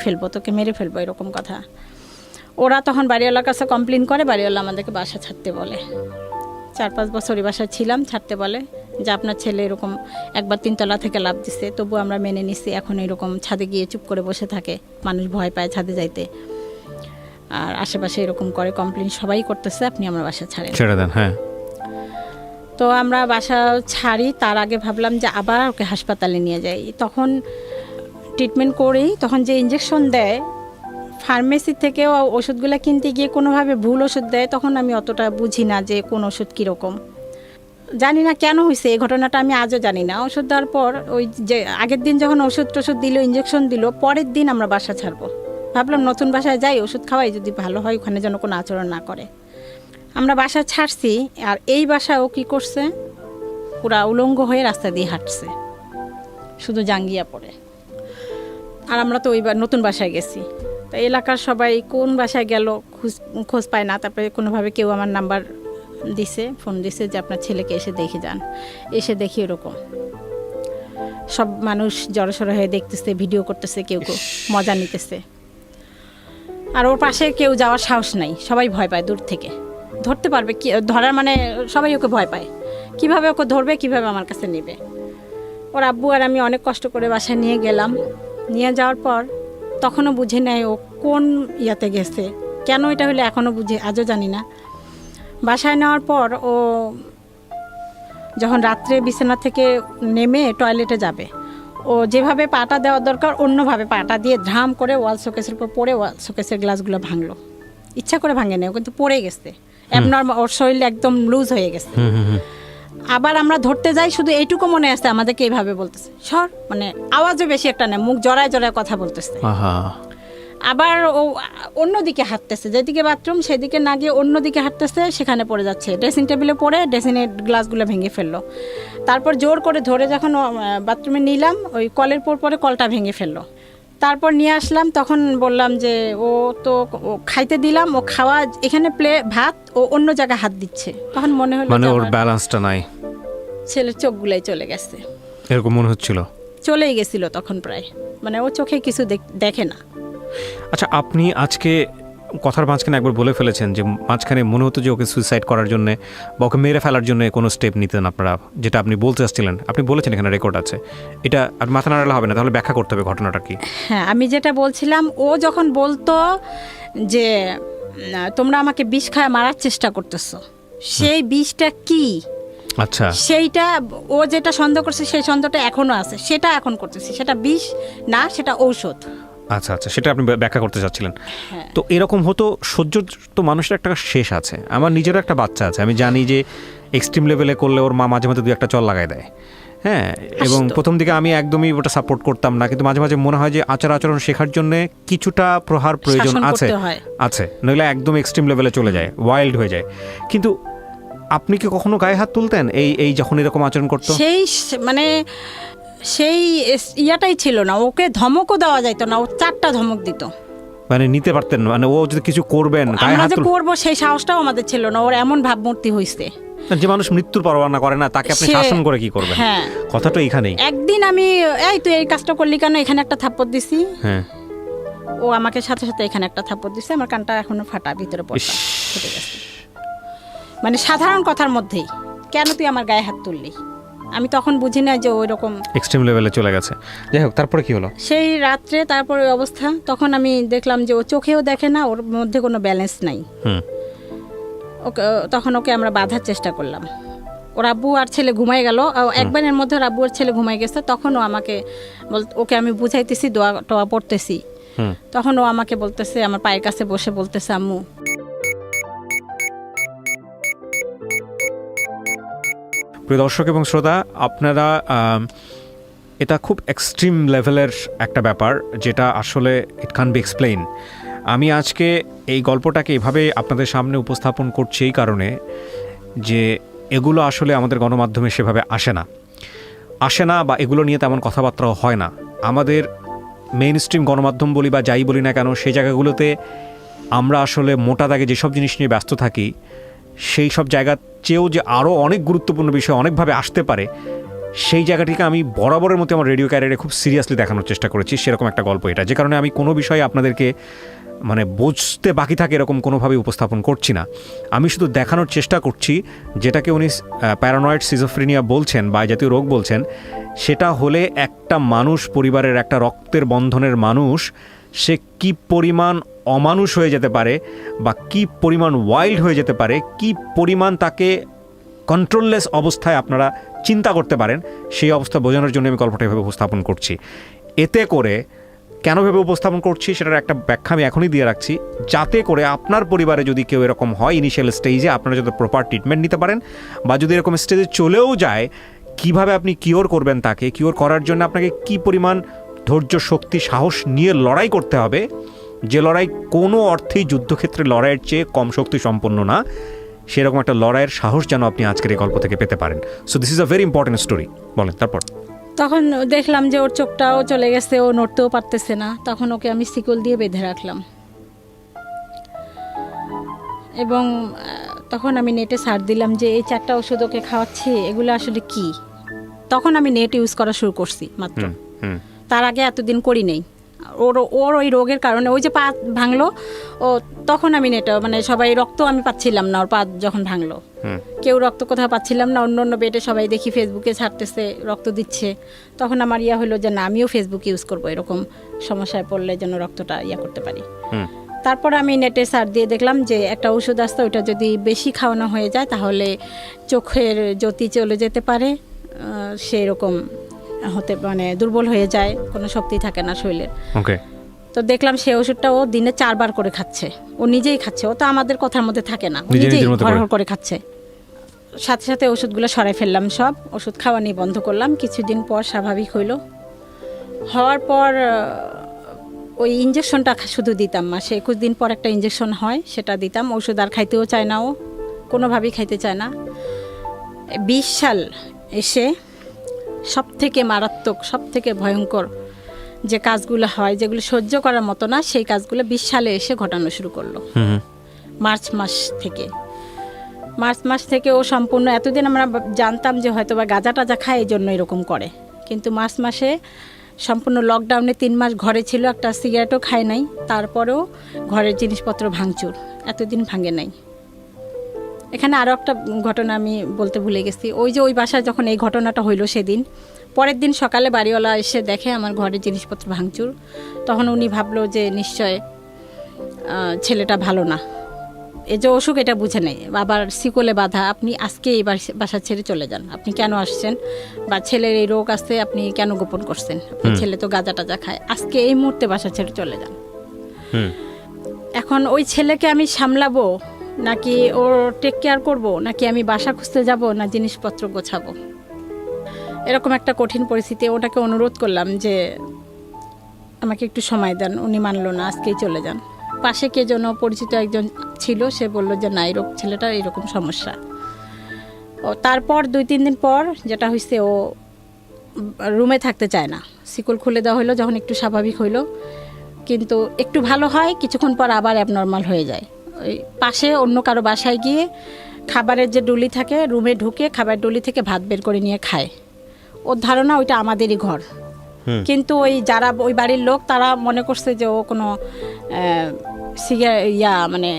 S2: ফেলবো এরকম কথা। ওরা তখন বাড়িওয়ালার কাছে কমপ্লেন করে, বাড়িওয়ালা আমাদেরকে বাসা ছাড়তে বলে। 4-5 বছর এই বাসায় ছিলাম, ছাড়তে বলে যে আপনার ছেলে এরকম একবার 3 তলা থেকে লাফ দিচ্ছে, তবু আমরা মেনে নিছি। এখন এরকম ছাদে গিয়ে চুপ করে বসে থাকে, মানুষ ভয় পায় ছাদে যাইতে, আর আশেপাশে এরকম করে, কমপ্লেন সবাই করতেছে, আপনি আমার বাসা ছেড়ে দেন। হ্যাঁ, তো আমরা বাসা ছাড়ি। তার আগে ভাবলাম যে আবার ওকে হাসপাতালে নিয়ে যাই। তখন ট্রিটমেন্ট করেই তখন যে ইঞ্জেকশন দেয় ফার্মেসি থেকেও ওষুধগুলো কিনতে গিয়ে কোনোভাবে ভুল ওষুধ দেয়, তখন আমি অতটা বুঝি না যে কোন ওষুধ কীরকম। জানি না কেন হয়েছে এই ঘটনাটা, আমি আজও জানি না। ওষুধ দেওয়ার পর ওই যে আগের দিন যখন ওষুধ টষুধ দিল, ইঞ্জেকশন দিল, পরের দিন আমরা বাসা ছাড়বো। ভাবলাম নতুন বাসায় যাই, ওষুধ খাওয়াই, যদি ভালো হয় ওখানে যেন কোনো আচরণ না করে। আমরা বাসা ছাড়ছি, আর এই বাসা ও কী করছে, পুরা উলঙ্গ হয়ে রাস্তা দিয়ে হাঁটছে, শুধু জাঙ্গিয়া পরে। আর আমরা তো ওই নতুন বাসায় গেছি, তো এলাকার সবাই কোন বাসায় গেল খোঁজ পায় না। তারপরে কোনোভাবে কেউ আমার নাম্বার দিছে, ফোন দিছে যে আপনার ছেলেকে এসে দেখে যান। এসে দেখি এরকম সব মানুষ জড়সড় হয়ে দেখতেছে, ভিডিও করতেছে, কেউ কেউ মজা নিতেছে। আর ওর পাশে কেউ যাওয়ার সাহস নাই, সবাই ভয় পায় দূর থেকে। ধরতে পারবে কি, ধরার মানে সবাই ওকে ভয় পায়, কিভাবে ওকে ধরবে, কিভাবে আমার কাছে নেবে। ওর আব্বু আর আমি অনেক কষ্ট করে বাসায় নিয়ে গেলাম। নিয়ে যাওয়ার পর তখনও বুঝে নেয় ও কোন ইয়াতে গেছে, কেন এটা হলে এখনও বুঝে, আজও জানি না। বাসায় নেওয়ার পর ও যখন রাত্রে বিছানা থেকে নেমে টয়লেটে যাবে, ও যেভাবে পাটা দেওয়ার দরকার অন্যভাবে পাটা দিয়ে ধাম করে ওয়াল শোকেসের উপর পড়ে ওয়াল শোকেসের গ্লাসগুলো ভাঙলো। ইচ্ছা করে ভাঙে নেই, ও কিন্তু পড়ে গেছে, অ্যাবনর্মাল, ওর শরীর একদম লুজ হয়ে গেছে। আবার আমরা ধরতে যাই, শুধু এইটুকু মনে আছে আমাদেরকে এইভাবে বলতেছে, সর, মানে আওয়াজও বেশি একটা নেই, মুখ জড়ায় জড়ায় কথা বলতেছে। আবার ও অন্যদিকে হাঁটতেছে, যেদিকে বাথরুম সেদিকে না গিয়ে অন্যদিকে হাঁটতেছে, সেখানে পড়ে যাচ্ছে। ড্রেসিং টেবিলে পড়ে ড্রেসিংয়ের গ্লাসগুলো ভেঙে ফেললো। তারপর জোর করে ধরে যখন বাথরুমে নিলাম, ওই কলের পরে কলটা ভেঙে ফেললো। তারপর নিয়ে আসলাম, তখন বললাম যে ও তো খাইতে দিলাম, ও খাওয়া এখানে ভাত, ও অন্য জায়গায় হাত দিচ্ছে। তখন মনে হলো
S1: মানে ওর ব্যালেন্সটা নাই,
S2: ছেলের চোখগুলাই চলে গেছে,
S1: এরকম মনে হচ্ছিল।
S2: চলেই গেছিল তখন প্রায়, মানে ও চোখে কিছু দেখে না।
S1: আচ্ছা, আপনি আজকে কথার মাঝখানে একবার বলে ফেলেছেন যে মাঝখানে মনে হতো যে ওকে সুইসাইড করার জন্য বা ওকে মেরে ফেলার জন্য কোনো স্টেপ নিতেন আপনারা, যেটা আপনি বলতে চাচ্ছিলেন, আপনি বলেছেন, এখানে রেকর্ড আছে। এটা আর মাথা নাড়ালে হবে না, তাহলে ব্যাখ্যা করতে হবে ঘটনাটা কি।
S2: হ্যাঁ, আমি যেটা বলছিলাম, ও যখন বলতো যে তোমরা আমাকে বিষ খায় মারার চেষ্টা করতেছো, সেই বিষটা কি,
S1: আচ্ছা,
S2: সেইটা ও যেটা সন্দেহ করছে সেই সন্দেহটা এখনো আছে, সেটা এখন করতেছি, সেটা বিষ না, সেটা ঔষধ।
S1: আচ্ছা আচ্ছা, সেটা আপনি ব্যাখ্যা করতে চাচ্ছিলেন।
S2: হ্যাঁ।
S1: তো এরকম হতো, সহ্য তো মানুষের একটা শেষ আছে। আমার নিজেরও একটা বাচ্চা আছে, আমি জানি যে এক্সট্রিম লেভেলে করলে ওর মা মাঝে মাঝে দু একটা চল লাগাই দেয়। হ্যাঁ, এবং প্রথম দিকে আমি একদমই ওটা সাপোর্ট করতাম না, কিন্তু মাঝে মাঝে মনে হয় যে আচরণ শেখার জন্য কিছুটা প্রহার প্রয়োজন আছে, নইলে একদম এক্সট্রিম লেভেলে চলে যায়, ওয়াইল্ড হয়ে যায়। কিন্তু আপনি কি কখনো গায়ে হাত তুলতেন এই যখন এরকম আচরণ করতো?
S2: সেই মানে সেই ইয়াটাই ছিল না, ওকে ধমকও দেওয়া যাইতো না, ও 4টা ধমক দিত।
S1: মানে নিতে পারতেন, মানে ও যদি কিছু করবেন গায়ে হাত
S2: করবো সেই সাহসটাও আমাদের ছিল না। ওর এমন ভাবমূর্তি হইছে,
S1: যে মানুষ মৃত্যুর পরোয়া করে না, তাকে আপনি শাসন করে কি করবেন?
S2: হ্যাঁ,
S1: কথাটা এখানেই।
S2: একদিন আমি এই তুই এই কাজটা করলি কেন, এখানে একটা থাপ্পড় দিছি।
S1: হ্যাঁ,
S2: ও আমাকে সাথে সাথে এখানে একটা থাপ্পড় দিছে, আমার কানটা এখনো ফাটা, ভিতরে পড়া ফেটে গেছে। মানে সাধারণ কথার মধ্যেই, কেন তুই আমার গায়ে হাত তুললি, আমি তখন বুঝি না যে ওই রকম
S1: এক্সট্রিম লেভেলে চলে গেছে। যাই হোক, তারপরে কি হলো?
S2: সেই রাত্রে তারপরে ওই অবস্থা, তখন আমি দেখলাম যে ও চোখেও দেখে না, ওর মধ্যে কোনো ব্যালেন্স নাই। ওকে তখন ওকে আমরা বাঁধার চেষ্টা করলাম। ওর আব্বু আর ছেলে ঘুমাই গেল, একবারের মধ্যে ওর আব্বু আর ছেলে ঘুমাই গেছে। তখন ও আমাকে ওকে আমি বুঝাইতেছি, দোয়া টোয়া পড়তেছি, তখন ও আমাকে বলতেছে, আমার পায়ের কাছে বসে বলতেছে, আম্মু।
S1: প্রিয় দর্শক এবং শ্রোতা, আপনারা এটা খুব এক্সট্রিম লেভেলের একটা ব্যাপার, যেটা আসলে ইট ক্যান বি এক্সপ্লেইন। আমি আজকে এই গল্পটাকে এভাবে আপনাদের সামনে উপস্থাপন করছি এই কারণে যে এগুলো আসলে আমাদের গণমাধ্যমে সেভাবে আসে না বা এগুলো নিয়ে তেমন কথাবার্তাও হয় না। আমাদের মেইন স্ট্রিম গণমাধ্যম বলি বা যাই বলি না কেন, সেই জায়গাগুলোতে আমরা আসলে মোটা দাগে যেসব জিনিস নিয়ে ব্যস্ত থাকি, সেই সব জায়গার চেয়েও যে আরও অনেক গুরুত্বপূর্ণ বিষয় অনেকভাবে আসতে পারে, সেই জায়গাটিকে আমি বরাবরের মতো আমার রেডিও ক্যারিয়ারে খুব সিরিয়াসলি দেখানোর চেষ্টা করেছি। সেরকম একটা গল্প এটা, যে কারণে আমি কোনো বিষয়ে আপনাদেরকে মানে বুঝতে বাকি থাকে এরকম কোনোভাবে উপস্থাপন করছি না। আমি শুধু দেখানোর চেষ্টা করছি, যেটাকে উনি প্যারানয়েড সিজোফ্রেনিয়া বলছেন বা জাতীয় রোগ বলছেন, সেটা হলে একটা মানুষ, পরিবারের একটা রক্তের বন্ধনের মানুষ, সে কি পরিমাণ অমানুষ হয়ে যেতে পারে বা কি পরিমাণ ওয়াইল্ড হয়ে যেতে পারে, কি পরিমাণ তাকে কন্ট্রোললেস অবস্থায় আপনারা চিন্তা করতে পারেন, সেই অবস্থা বোঝানোর জন্য আমি গল্পটা এভাবে উপস্থাপন করছি। এতে করে কেন ভেবে উপস্থাপন করছি সেটার একটা ব্যাখ্যা আমি এখনই দিয়ে রাখছি, যাতে করে আপনার পরিবারে যদি কেউ এরকম হয় ইনিশিয়াল স্টেজে, আপনারা যাতে প্রপার ট্রিটমেন্ট নিতে পারেন, বা যদি এরকম স্টেজে চলেও যায়, কিভাবে আপনি কিওর করবেন, তাকে কিওর করার জন্য আপনাকে কি পরিমাণ ধৈর্য, শক্তি, সাহস নিয়ে লড়াই করতে হবে, যে লড়াই কোনো অর্থেই যুদ্ধক্ষেত্রে লড়াইয়ের চেয়ে কম শক্তি সম্পন্ন না, সেরকম একটা লড়াইয়ের সাহস যেন আপনি আজকের এই গল্প থেকে পেতে পারেন। So this is a very important story. বলেন তারপর।
S2: তখন দেখলাম যে ওর চোখটাও চলে গেছে, ও নড়তেও পারতেছে না। তখন ওকে আমি শিকল দিয়ে বেঁধে রাখলাম, এবং তখন আমি নেটে সার্চ দিলাম যে এই 4টা ওষুধ ওকে খাওয়াচ্ছি, এগুলো আসলে কি। তখন আমি নেট ইউজ করা শুরু করছি মাত্র, তার আগে এতদিন করি নেই। ওর ওই রোগের কারণে, ওই যে পা ভাঙলো, ও তখন আমি নেটে মানে সবাই রক্ত আমি পাচ্ছিলাম না, ওর পা যখন ভাঙলো কেউ রক্ত কোথাও পাচ্ছিলাম না। অন্য বেডে সবাই দেখি ফেসবুকে ছাড়তেছে, রক্ত দিচ্ছে। তখন আমার হলো যে না, আমিও ফেসবুক ইউজ করবো, এরকম সমস্যায় পড়লে যেন রক্তটা করতে পারি। তারপর আমি নেটে সার্চ দিয়ে দেখলাম যে একটা ওষুধ আসতো, ওইটা যদি বেশি খাওয়ানো হয়ে যায় তাহলে চোখের জ্যোতি চলে যেতে পারে, সেই রকম হতে মানে দুর্বল হয়ে যায়, কোনো শক্তি থাকে না শরীরের। তো দেখলাম সেই ওষুধটা ও দিনে 4 বার করে খাচ্ছে, ও নিজেই খাচ্ছে, ও তো আমাদের কথার মধ্যে থাকে না, নিজেই ঘর করে খাচ্ছে। সাথে সাথে ওষুধগুলো সরাই ফেললাম, সব ওষুধ খাওয়া নিয়ে বন্ধ করলাম। কিছুদিন পর স্বাভাবিক হওয়ার পর ওই ইঞ্জেকশনটা শুধু দিতাম, মাসে 21 দিন পর একটা ইঞ্জেকশন হয়, সেটা দিতাম। ওষুধ আর খাইতেও চায় না, ও কোনোভাবেই খাইতে চায় না। 20 সাল এসে সব থেকে মারাত্মক, সব থেকে ভয়ঙ্কর যে কাজগুলো হয়, যেগুলো সহ্য করার মতো না, সেই কাজগুলো 20 সালে এসে ঘটানো শুরু করলো। মার্চ মাস থেকে ও সম্পূর্ণ, এতদিন আমরা জানতাম যে হয়তো বা গাঁজা টাজা খায় এই জন্য এরকম করে, কিন্তু মার্চ মাসে সম্পূর্ণ লকডাউনে 3 মাস ঘরে ছিল, একটা সিগারেটও খায় নাই, তারপরেও ঘরের জিনিসপত্র ভাঙচুর, এতদিন ভাঙে নাই। এখানে আরও একটা ঘটনা আমি বলতে ভুলে গেছি। ওই বাসায় যখন এই ঘটনাটা হইলো, সেদিন পরের দিন সকালে বাড়িওয়ালা এসে দেখে আমার ঘরের জিনিসপত্র ভাঙচুর। তখন উনি ভাবলো যে নিশ্চয় ছেলেটা ভালো না, এই যে অসুখ এটা বুঝে নেই, আবার শিকলে বাঁধা, আপনি আজকে এই বাসা ছেড়ে চলে যান, আপনি কেন আসছেন, বা ছেলের এই রোগ আছে আপনি কেন গোপন করছেন, আপনার ছেলে তো গাঁজা টাজা খায়, আজকে এই মুহূর্তে বাসা ছেড়ে চলে যান। এখন ওই ছেলেকে আমি সামলাবো নাকি ওর টেক কেয়ার করবো, নাকি আমি বাসা খুঁজতে যাব, না জিনিসপত্র গোছাবো, এরকম একটা কঠিন পরিস্থিতি। ওটাকে অনুরোধ করলাম যে আমাকে একটু সময় দেন, উনি মানলো না, আজকেই চলে যান। পাশে কে যেন পরিচিত একজন ছিল, সে বলল যে না, এরকম ছেলেটার এরকম সমস্যা। ও তারপর 2-3 দিন পর যেটা হয়েছে, ও রুমে থাকতে চায় না, শিকল খুলে দেওয়া হলো, যখন একটু স্বাভাবিক হইলো, কিন্তু একটু ভালো হয়, কিছুক্ষণ পর আবার অ্যাবনর্মাল হয়ে যায়। ওই পাশে অন্য কারো বাসায় গিয়ে খাবারের যে ডুলি থাকে, রুমে ঢুকে খাবার ডুলি থেকে ভাত বের করে নিয়ে খায়। ওর ধারণা ওইটা আমাদেরই ঘর, কিন্তু ওই যারা ওই বাড়ির লোক তারা মনে করছে যে ও কোনো মানে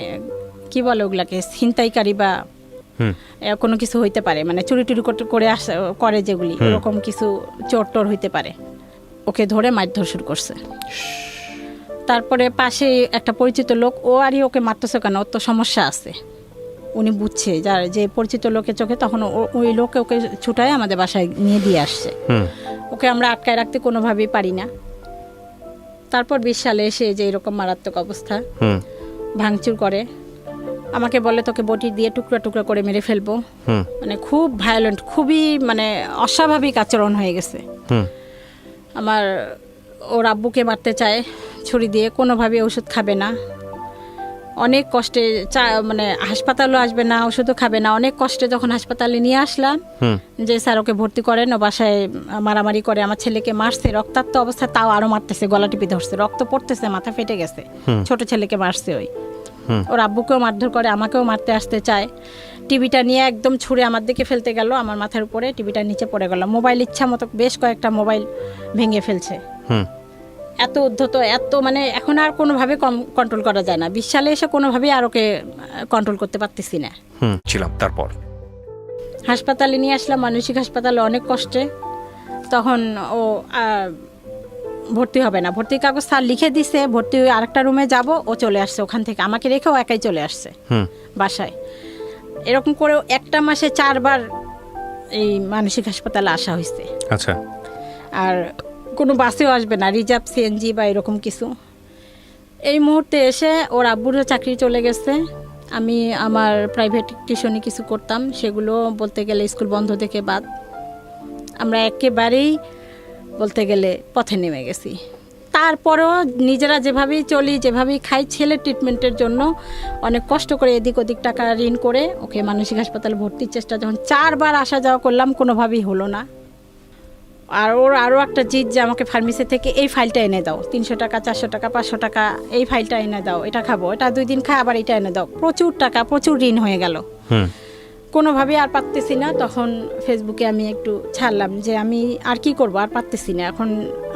S2: কি বলে ওগুলাকে, ছিনতাইকারী বা কোনো কিছু হইতে পারে, মানে চুরি টুরি করে যেগুলি, এরকম কিছু চোর টোর হইতে পারে। ওকে ধরে মারধর শুরু করছে। তারপরে পাশে একটা পরিচিত লোক, ও আরই ওকে মারতেছে কেন, ওর তো সমস্যা আছে, উনি বুঝছে, যার যে পরিচিত লোকের চোখে, তখন ওই লোকে ওকে ছুটায় আমাদের বাসায় নিয়ে দিয়ে আসছে। ওকে আমরা আটকায় রাখতে কোনোভাবেই পারি না। তারপর 20 সালে এসে যে এরকম মারাত্মক অবস্থা, ভাঙচুর করে, আমাকে বলে তোকে বটি দিয়ে টুকরা টুকরা করে মেরে ফেলবো, মানে খুব ভায়োলেন্ট, খুবই মানে অস্বাভাবিক আচরণ হয়ে গেছে। আমার ওর আব্বুকে মারতে চায় ছুরি দিয়ে, কোনোভাবে ওষুধ খাবে না, অনেক কষ্টে মানে হাসপাতালও আসবে না, ওষুধও খাবে না। অনেক কষ্টে যখন হাসপাতালে নিয়ে আসলাম, যে স্যার ওকে ভর্তি করেন, ও বাসায় মারামারি করে, আমার ছেলেকে মারছে, রক্তাক্ত অবস্থা, তাও আরো মারতেছে, গলা টিপে ধরছে, রক্ত পড়তেছে, মাথা ফেটে গেছে, ছোট ছেলেকে মারছে। ওর আব্বুকেও মারধর করে, আমাকেও মারতে আসতে চায়। টিভিটা নিয়ে একদম ছুঁড়ে আমার দিকে ফেলতে গেল, আমার মাথার উপরে টিভিটা নিচে পড়ে গেল। মোবাইল ইচ্ছা মতো বেশ কয়েকটা মোবাইল ভেঙে ফেলছে। এত উদ্ধত, এত মানে এখন আর কোনোভাবে কন্ট্রোল করা যায় না। 20 সালে এসে কোনোভাবেই আর ওকে কন্ট্রোল করতে পারতেছি না।
S1: ছিলাম তারপর
S2: হাসপাতালে নিয়ে আসলাম, মানসিক হাসপাতালে, অনেক কষ্টে। তখন ও ভর্তি হবে না, ভর্তির কাগজ স্যার লিখে দিছে, ভর্তি হয়ে আরেকটা রুমে যাব, ও চলে আসছে ওখান থেকে, আমাকে রেখে ও একাই চলে আসছে বাসায়। এরকম করে একটা মাসে 4 বার এই মানসিক হাসপাতালে আসা হয়েছে।
S1: আচ্ছা। আর
S2: কোনো বাসেও আসবে না, রিজার্ভ সিএনজি বা এরকম কিছু। এই মুহূর্তে এসে ওর আব্বুরও চাকরি চলে গেছে। আমি আমার প্রাইভেট টিউশনি কিছু করতাম, সেগুলো বলতে গেলে স্কুল বন্ধ থেকে বাদ। আমরা একেবারেই বলতে গেলে পথে নেমে গেছি। তারপরেও নিজেরা যেভাবেই চলি, যেভাবেই খাই, ছেলের ট্রিটমেন্টের জন্য অনেক কষ্ট করে এদিক ওদিক টাকা ঋণ করে ওকে মানসিক হাসপাতালে ভর্তির চেষ্টা, যখন 4 বার আসা যাওয়া করলাম, কোনোভাবেই হলো না। আর ওর আরও একটা জিদ যে আমাকে ফার্মেসি থেকে এই ফাইলটা এনে দাও, 300 টাকা, 400 টাকা, 500 টাকা, এই ফাইলটা এনে দাও, এটা খাবো, এটা 2 দিন খাই, আবার এটা এনে দাও। প্রচুর টাকা, প্রচুর ঋণ হয়ে গেল, কোনোভাবেই আর পারতেছি না। তখন ফেসবুকে আমি একটু ছাড়লাম যে আমি আর কি করব, আর পারতেছি না, এখন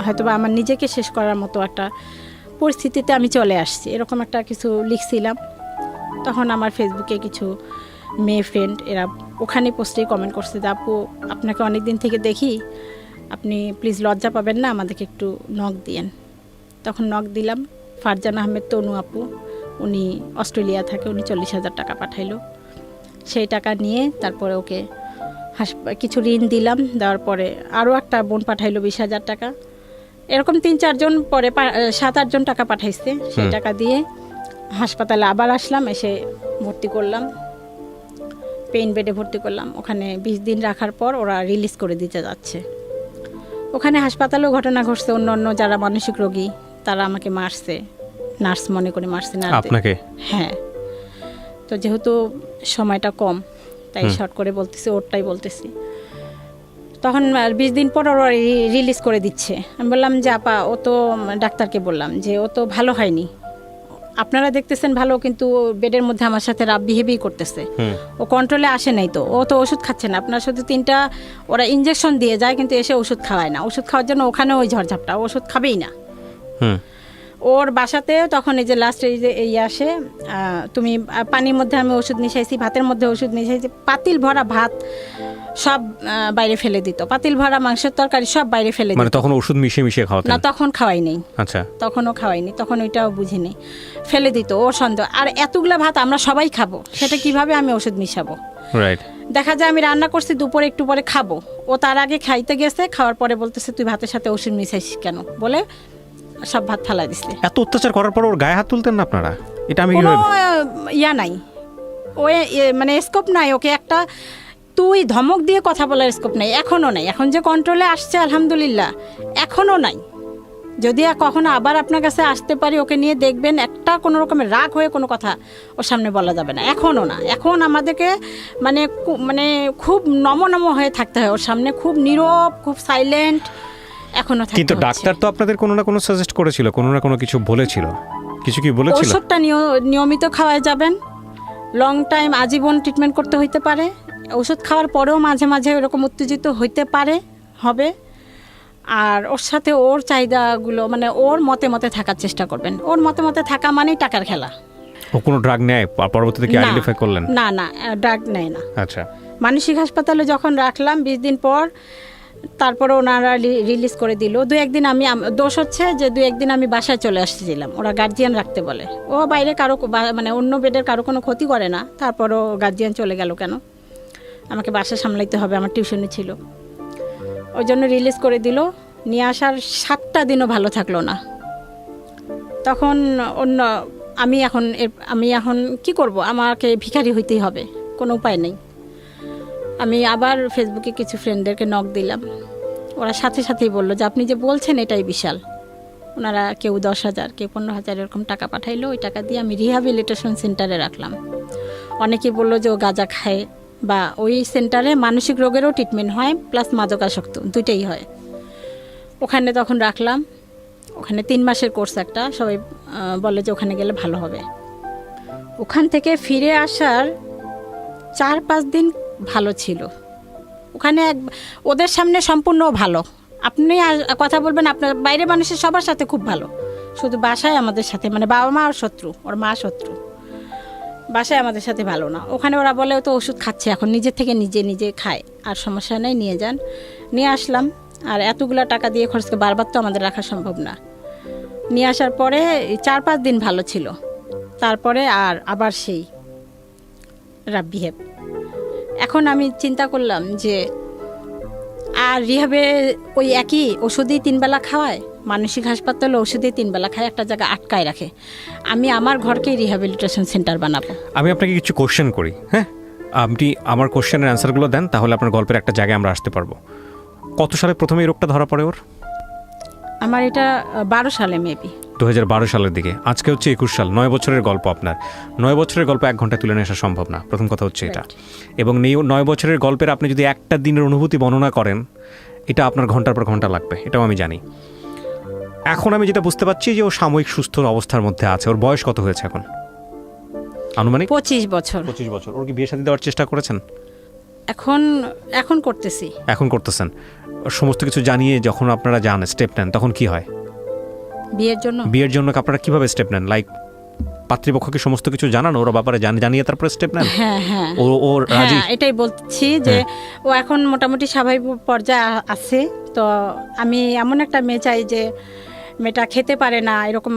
S2: হয়তোবা আমার নিজেকে শেষ করার মতো একটা পরিস্থিতিতে আমি চলে আসছি, এরকম একটা কিছু লিখছিলাম। তখন আমার ফেসবুকে কিছু মেয়ে ফ্রেন্ড, এরা ওখানে পোস্টেই কমেন্ট করছে যে আপু, আপনাকে অনেক দিন থেকে দেখি, আপনি প্লিজ লজ্জা পাবেন না, আমাদেরকে একটু নক দিয়েন। তখন নক দিলাম। ফারজান আহমেদ তনু আপু, উনি অস্ট্রেলিয়া থাকে, উনি 40,000 টাকা পাঠাইলো। সেই টাকা নিয়ে তারপরে ওকে কিছু ঋণ দিলাম, দেওয়ার পরে আরও একটা বোন পাঠাইলো 20,000 টাকা। এরকম 3-4 জন পরে 7-8 জন টাকা পাঠাইছে। সেই টাকা দিয়ে হাসপাতালে আবার আসলাম, এসে ভর্তি করলাম, পেইন বেডে ভর্তি করলাম। ওখানে 20 দিন রাখার পর ওরা রিলিজ করে দিতে যাচ্ছে। ওখানে হাসপাতালেও ঘটনা ঘটছে, অন্য অন্য যারা মানসিক রোগী তারা আমাকে মারছে, নার্স মনে করে মারছে না
S1: আপনাকে?
S2: হ্যাঁ। তো যেহেতু সময়টা কম তাই শর্ট করে বলতেছি, ওরটাই বলতেছি। তখন 20 দিন পর ওরা রিলিজ করে দিচ্ছে। আমি বললাম যে আপা, ও তো ডাক্তারকে বললাম যে ও তো ভালো হয়নি, আপনারা দেখতেছেন ভালো, কিন্তু বেডের মধ্যে আমার সাথে রাব বিহেভই করতেছে, ও কন্ট্রোলে আসে নাই, তো ও তো ওষুধ খাচ্ছে না, আপনার শুধু 3টা ওরা ইঞ্জেকশন দিয়ে যায় কিন্তু এসে ওষুধ খাওয়ায় না, ওষুধ খাওয়ার জন্য ওখানে ওই ঝড়ঝাপটা, ওষুধ খাবেই না। ওর বাসাতে তখন এই যে লাস্টে এই যে এই আসে, তুমি পানির মধ্যে আমি ওষুধ মিশাইছি, ভাতের মধ্যে ওষুধ মিশাইছি, পাতিল ভরা ভাত সব বাইরে ফেলে দিত, পাতিল ভরা মাংসের তরকারি সব বাইরে ফেলে দিত।
S1: মানে তখন ওষুধ মিশিয়ে মিশিয়ে খাওয়াতেন?
S2: না, তখন খাওয়াই নেই।
S1: আচ্ছা।
S2: তখনও খাওয়াইনি, তখন ওইটাও বুঝিনি, ফেলে দিত ওর সন্দেহ। আর এতগুলা ভাত আমরা সবাই খাবো, সেটা কিভাবে আমি ওষুধ মিশাবো?
S1: রাইট।
S2: দেখা যায় আমি রান্না করছি, দুপুরে একটু পরে খাবো, ও তার আগে খাইতে গেছে, খাওয়ার পরে বলতেছে তুই ভাতের সাথে ওষুধ মিশাইছিস কেন, বলে সব ভাত ফালা দিছে।
S1: এত অত্যাচার করার পর ওর গায়ে হাত তুলতেন না আপনারা? এটা আমি
S2: কোনো ইয়া নাই, ও মানে স্কোপ নাই ওকে, একটা তুই ধমক দিয়ে কথা বলার স্কোপ নাই, এখনও নাই। এখন যে কন্ট্রোলে আসছে আলহামদুলিল্লাহ, এখনও নাই। যদি কখনো আবার আপনার কাছে আসতে পারি, ওকে নিয়ে দেখবেন একটা কোনো রকমের রাগ হয়ে কোনো কথা ওর সামনে বলা যাবে না, এখনও না। এখন আমাদেরকে মানে মানে খুব নম হয়ে থাকতে হয় ওর সামনে, খুব নীরব, খুব সাইলেন্ট এখনো থাকতে।
S1: কিন্তু ডাক্তার তো আপনাদের কোনো না কোনো সাজেস্ট করেছিল, কোনো না কোনো কিছু বলেছিল, কিছু কি বলেছিল?
S2: ওষুধটা নিয়মিত খাওয়ায় যাবেন, লং টাইম আজীবন ট্রিটমেন্ট করতে হইতে পারে, ওষুধ খাওয়ার পরেও মাঝে মাঝে এরকম উত্তেজিত হইতে পারে, হবে। আর ওর সাথে ওর চাহিদাগুলো মানে ওর মতে মতে থাকার চেষ্টা করবেন, ওর মতে মতে থাকা মানেই টাকার খেলা।
S1: ও কোনো ড্রাগ নেয় পরবর্তীতে কি আইডেন্টিফাই করলেন?
S2: না না, ড্রাগ নেয় না।
S1: আচ্ছা।
S2: মানসিক হাসপাতালে যখন রাখলাম 20 দিন পর, তারপরে ওনারা রিলিজ করে দিল। 2-1 দিন আমি, দোষ হচ্ছে যে 2-1 দিন আমি বাসায় চলে আসছিলাম, ওরা গার্জিয়ান রাখতে বলে, ও বাইরে কারো মানে অন্য বেডের কারো কোনো ক্ষতি করে না, তারপরও গার্জিয়ান চলে গেল কেন, আমাকে বাসা সামলাইতে হবে, আমার টিউশনি ছিল, ওই জন্য রিলিজ করে দিল। নিয়ে আসার 7টা দিনও ভালো থাকলো না। তখন আমি এখন কি করব, আমাকে ভিখারি হইতেই হবে, কোনো উপায় নেই। আমি আবার ফেসবুকে কিছু ফ্রেন্ডদেরকে নক দিলাম, ওরা সাথে সাথেই বললো যে আপনি যে বলছেন এটাই বিশাল। ওনারা কেউ 10,000, কেউ 15,000 এরকম টাকা পাঠাইলো, ওই টাকা দিয়ে আমি রিহ্যাবিলিটেশন সেন্টারে রাখলাম। অনেকে বললো যে ও গাঁজা খায়, বা ওই সেন্টারে মানসিক রোগেরও ট্রিটমেন্ট হয়, প্লাস মাদকাসক্ত দুইটাই হয়। ওখানে তখন রাখলাম, ওখানে 3 মাসের কোর্স একটা, সবাই বলে যে ওখানে গেলে ভালো হবে। ওখান থেকে ফিরে আসার 4-5 দিন ভালো ছিল, ওখানে ওদের সামনে সম্পূর্ণ ভালো, আপনি কথা বলবেন আপনার বাইরে মানুষের সবার সাথে খুব ভালো, শুধু বাসায় আমাদের সাথে মানে বাবা মা আর শত্রু, ওর মা শত্রু, বাসায় আমাদের সাথে ভালো না। ওখানে ওরা বলে তো ওষুধ খাচ্ছে এখন, নিজের থেকে নিজে খায়, আর সমস্যা নেই, নিয়ে যান। নিয়ে আসলাম, আর এতগুলা টাকা দিয়ে খরচ করে বারবার তো আমাদের রাখা সম্ভব না। নিয়ে আসার পরে 4-5 দিন ভালো ছিল, তারপরে আবার সেই রাব বিহেভ। এখন আমি চিন্তা করলাম যে আর রিহাবে ওই একই ওষুধই 3 বেলা খাওয়ায়, মানসিক হাসপাতালে ওষুধই 3 বেলা খায়, একটা জায়গায় আটকায় রাখে। আমি আমার ঘরকেই রিহ্যাবিলিটেশন সেন্টার বানাবো।
S1: আমি আপনাকে কিছু কোশ্চেন করি, হ্যাঁ, আপনি আমার কোশ্চেনের অ্যান্সারগুলো দেন, তাহলে আপনার গল্পের একটা জায়গায় আমরা আসতে পারবো। কত সালে প্রথমে এই রোগটা ধরা পড়ে ওর?
S2: আমার এটা 12 সালে মেবি,
S1: 2012 সালের দিকে। আজকে হচ্ছে 21 সাল, 9 বছরের গল্প আপনার। 9 বছরের গল্প 1 ঘন্টায় তুলে নিয়ে আসা সম্ভব না, প্রথম কথা হচ্ছে এটা। এবং 9 বছরের গল্পের আপনি যদি একটা দিনের অনুভূতি বর্ণনা করেন, এটা আপনার ঘন্টার পর ঘন্টা লাগবে, এটাও আমি জানি। এখন আমি যেটা বুঝতে পারছি যে ও সাময়িক সুস্থ অবস্থার মধ্যে আছে। ওর বয়স কত হয়েছে এখন আনুমানিক?
S2: 25 বছর।
S1: 25 বছর। ওর কি বিয়ে শাদী দেওয়ার চেষ্টা করেছেন?
S2: এখন করতেছি।
S1: এখন করতেছেন। সমস্ত কিছু জানিয়ে যখন আপনারা যান স্টেপ নেন, তখন কি হয় বিয়ের জন্য আপনারা কিভাবে স্টেপ নেন? লাইক পাত্রীপক্ষকে সমস্ত কিছু জানান, ওরা ব্যাপারে জানিয়ে তারপরে স্টেপ নেন?
S2: হ্যাঁ,
S1: ও রাজি?
S2: এটাই বলছি যে ও এখন মোটামুটি স্বাভাবিক পর্যায়ে আছে। তো আমি এমন একটা মেয়ে চাই যে মেয়েটা খেতে পারে না, এরকম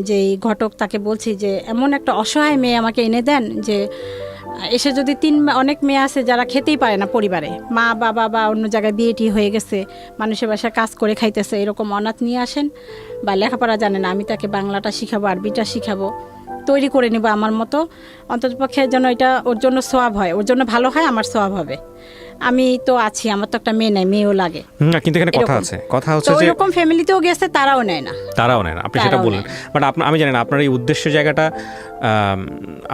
S2: যেই ঘটক তাকে বলছি যে এমন একটা অসহায় মেয়ে আমাকে এনে দেন, যে এসে যদি অনেক মেয়ে আছে যারা খেতেই পারে না পরিবারে, মা বাবা বা অন্য জায়গায় বিয়েটি হয়ে গেছে, মানুষের বাসায় কাজ করে খাইতেছে, এরকম অনাথ নিয়ে আসেন, বা লেখাপড়া জানে না, আমি তাকে বাংলাটা শিখাবো, আরবিটা শিখাবো, তৈরি করে নেব আমার মতো, অন্ততপক্ষে যেন এটা ওর জন্য সোয়াব হয়, ওর জন্য ভালো হয়, আমার সোয়াব হবে। আমি তো আছি, আমার তো একটা মেয়ে নাই, মেয়েও লাগে।
S1: না, কিন্তু এখানে কথা
S2: এরকম।
S1: আছে, কথা হচ্ছে
S2: তো
S1: যে
S2: ওইরকম ফ্যামিলিতেও গেছে, তারাও নেয় না।
S1: তারাও নেয় না, আপনি সেটা
S2: তারাও
S1: বললেন।
S2: নেয়
S1: বাট আমি জানি না আপনার এই উদ্দেশ্যের জায়গাটা,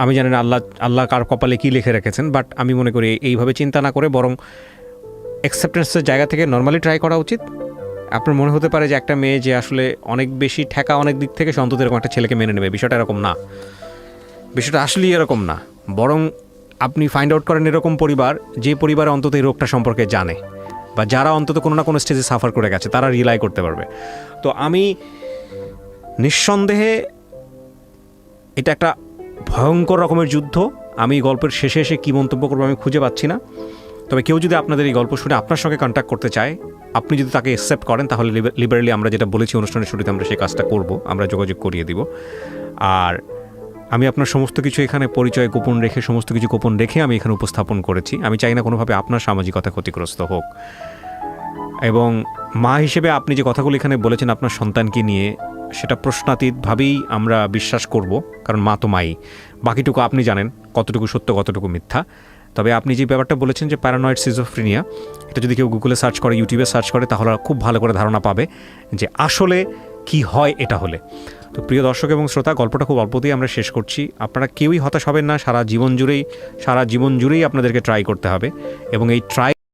S1: আমি জানি না আল্লাহ কার কপালে কী লিখে রেখেছেন, বাট আমি মনে করি এইভাবে চিন্তা না করে বরং অ্যাকসেপ্টেন্সের জায়গা থেকে নর্মালি ট্রাই করা উচিত। আপনার মনে হতে পারে যে একটা মেয়ে যে আসলে অনেক বেশি ঠেকা অনেক দিক থেকে, সে অন্তত এরকম একটা ছেলেকে মেনে নেবে, বিষয়টা এরকম না। বিষয়টা আসলেই এরকম না, বরং আপনি ফাইন্ড আউট করেন এরকম পরিবার, যে পরিবারে অন্তত এই রোগটা সম্পর্কে জানে, বা যারা অন্তত কোনো না কোনো স্টেজে সাফার করে গেছে, তারা রিলাই করতে পারবে। তো আমি নিঃসন্দেহে এটা একটা ভয়ঙ্কর রকমের যুদ্ধ। আমি গল্পের শেষে এসে কী মন্তব্য করবো আমি খুঁজে পাচ্ছি না। তবে কেউ যদি আপনাদের এই গল্প শুনে আপনার সঙ্গে কন্ট্যাক্ট করতে চায়, আপনি যদি তাকে অ্যাকসেপ্ট করেন, তাহলে লিবারেলি আমরা যেটা বলেছি অনুষ্ঠানের শুরুতে, আমরা সেই কাজটা করব, আমরা যোগাযোগ করিয়ে দিব। আর আমি আপনার সমস্ত কিছু এখানে পরিচয় গোপন রেখে, সমস্ত কিছু গোপন রেখে আমি এখানে উপস্থাপন করেছি। আমি চাই না কোনোভাবে আপনার সামাজিকতা ক্ষতিগ্রস্ত হোক। এবং মা হিসেবে আপনি যে কথাগুলো এখানে বলেছেন আপনার সন্তানকে নিয়ে, সেটা প্রশ্নাতীতভাবেই আমরা বিশ্বাস করব, কারণ মা তো মাই। বাকিটুকু আপনি জানেন কতটুকু সত্য কতটুকু মিথ্যা। তবে আপনি যে ব্যাপারটা বলেছেন যে প্যারানয়েড সিজোফ্রেনিয়া, এটা যদি কেউ গুগলে সার্চ করে, ইউটিউবে সার্চ করে, তাহলে খুব ভালো করে ধারণা পাবে যে আসলে কি হয় এটা হলে। তো প্রিয় দর্শক এবং শ্রোতা, গল্পটা খুব অল্পতেই আমরা শেষ করছি। আপনারা কেউই হতাশ হবেন না, সারা জীবন জুড়েই আপনাদেরকে ট্রাই করতে হবে, এবং এই ট্রাই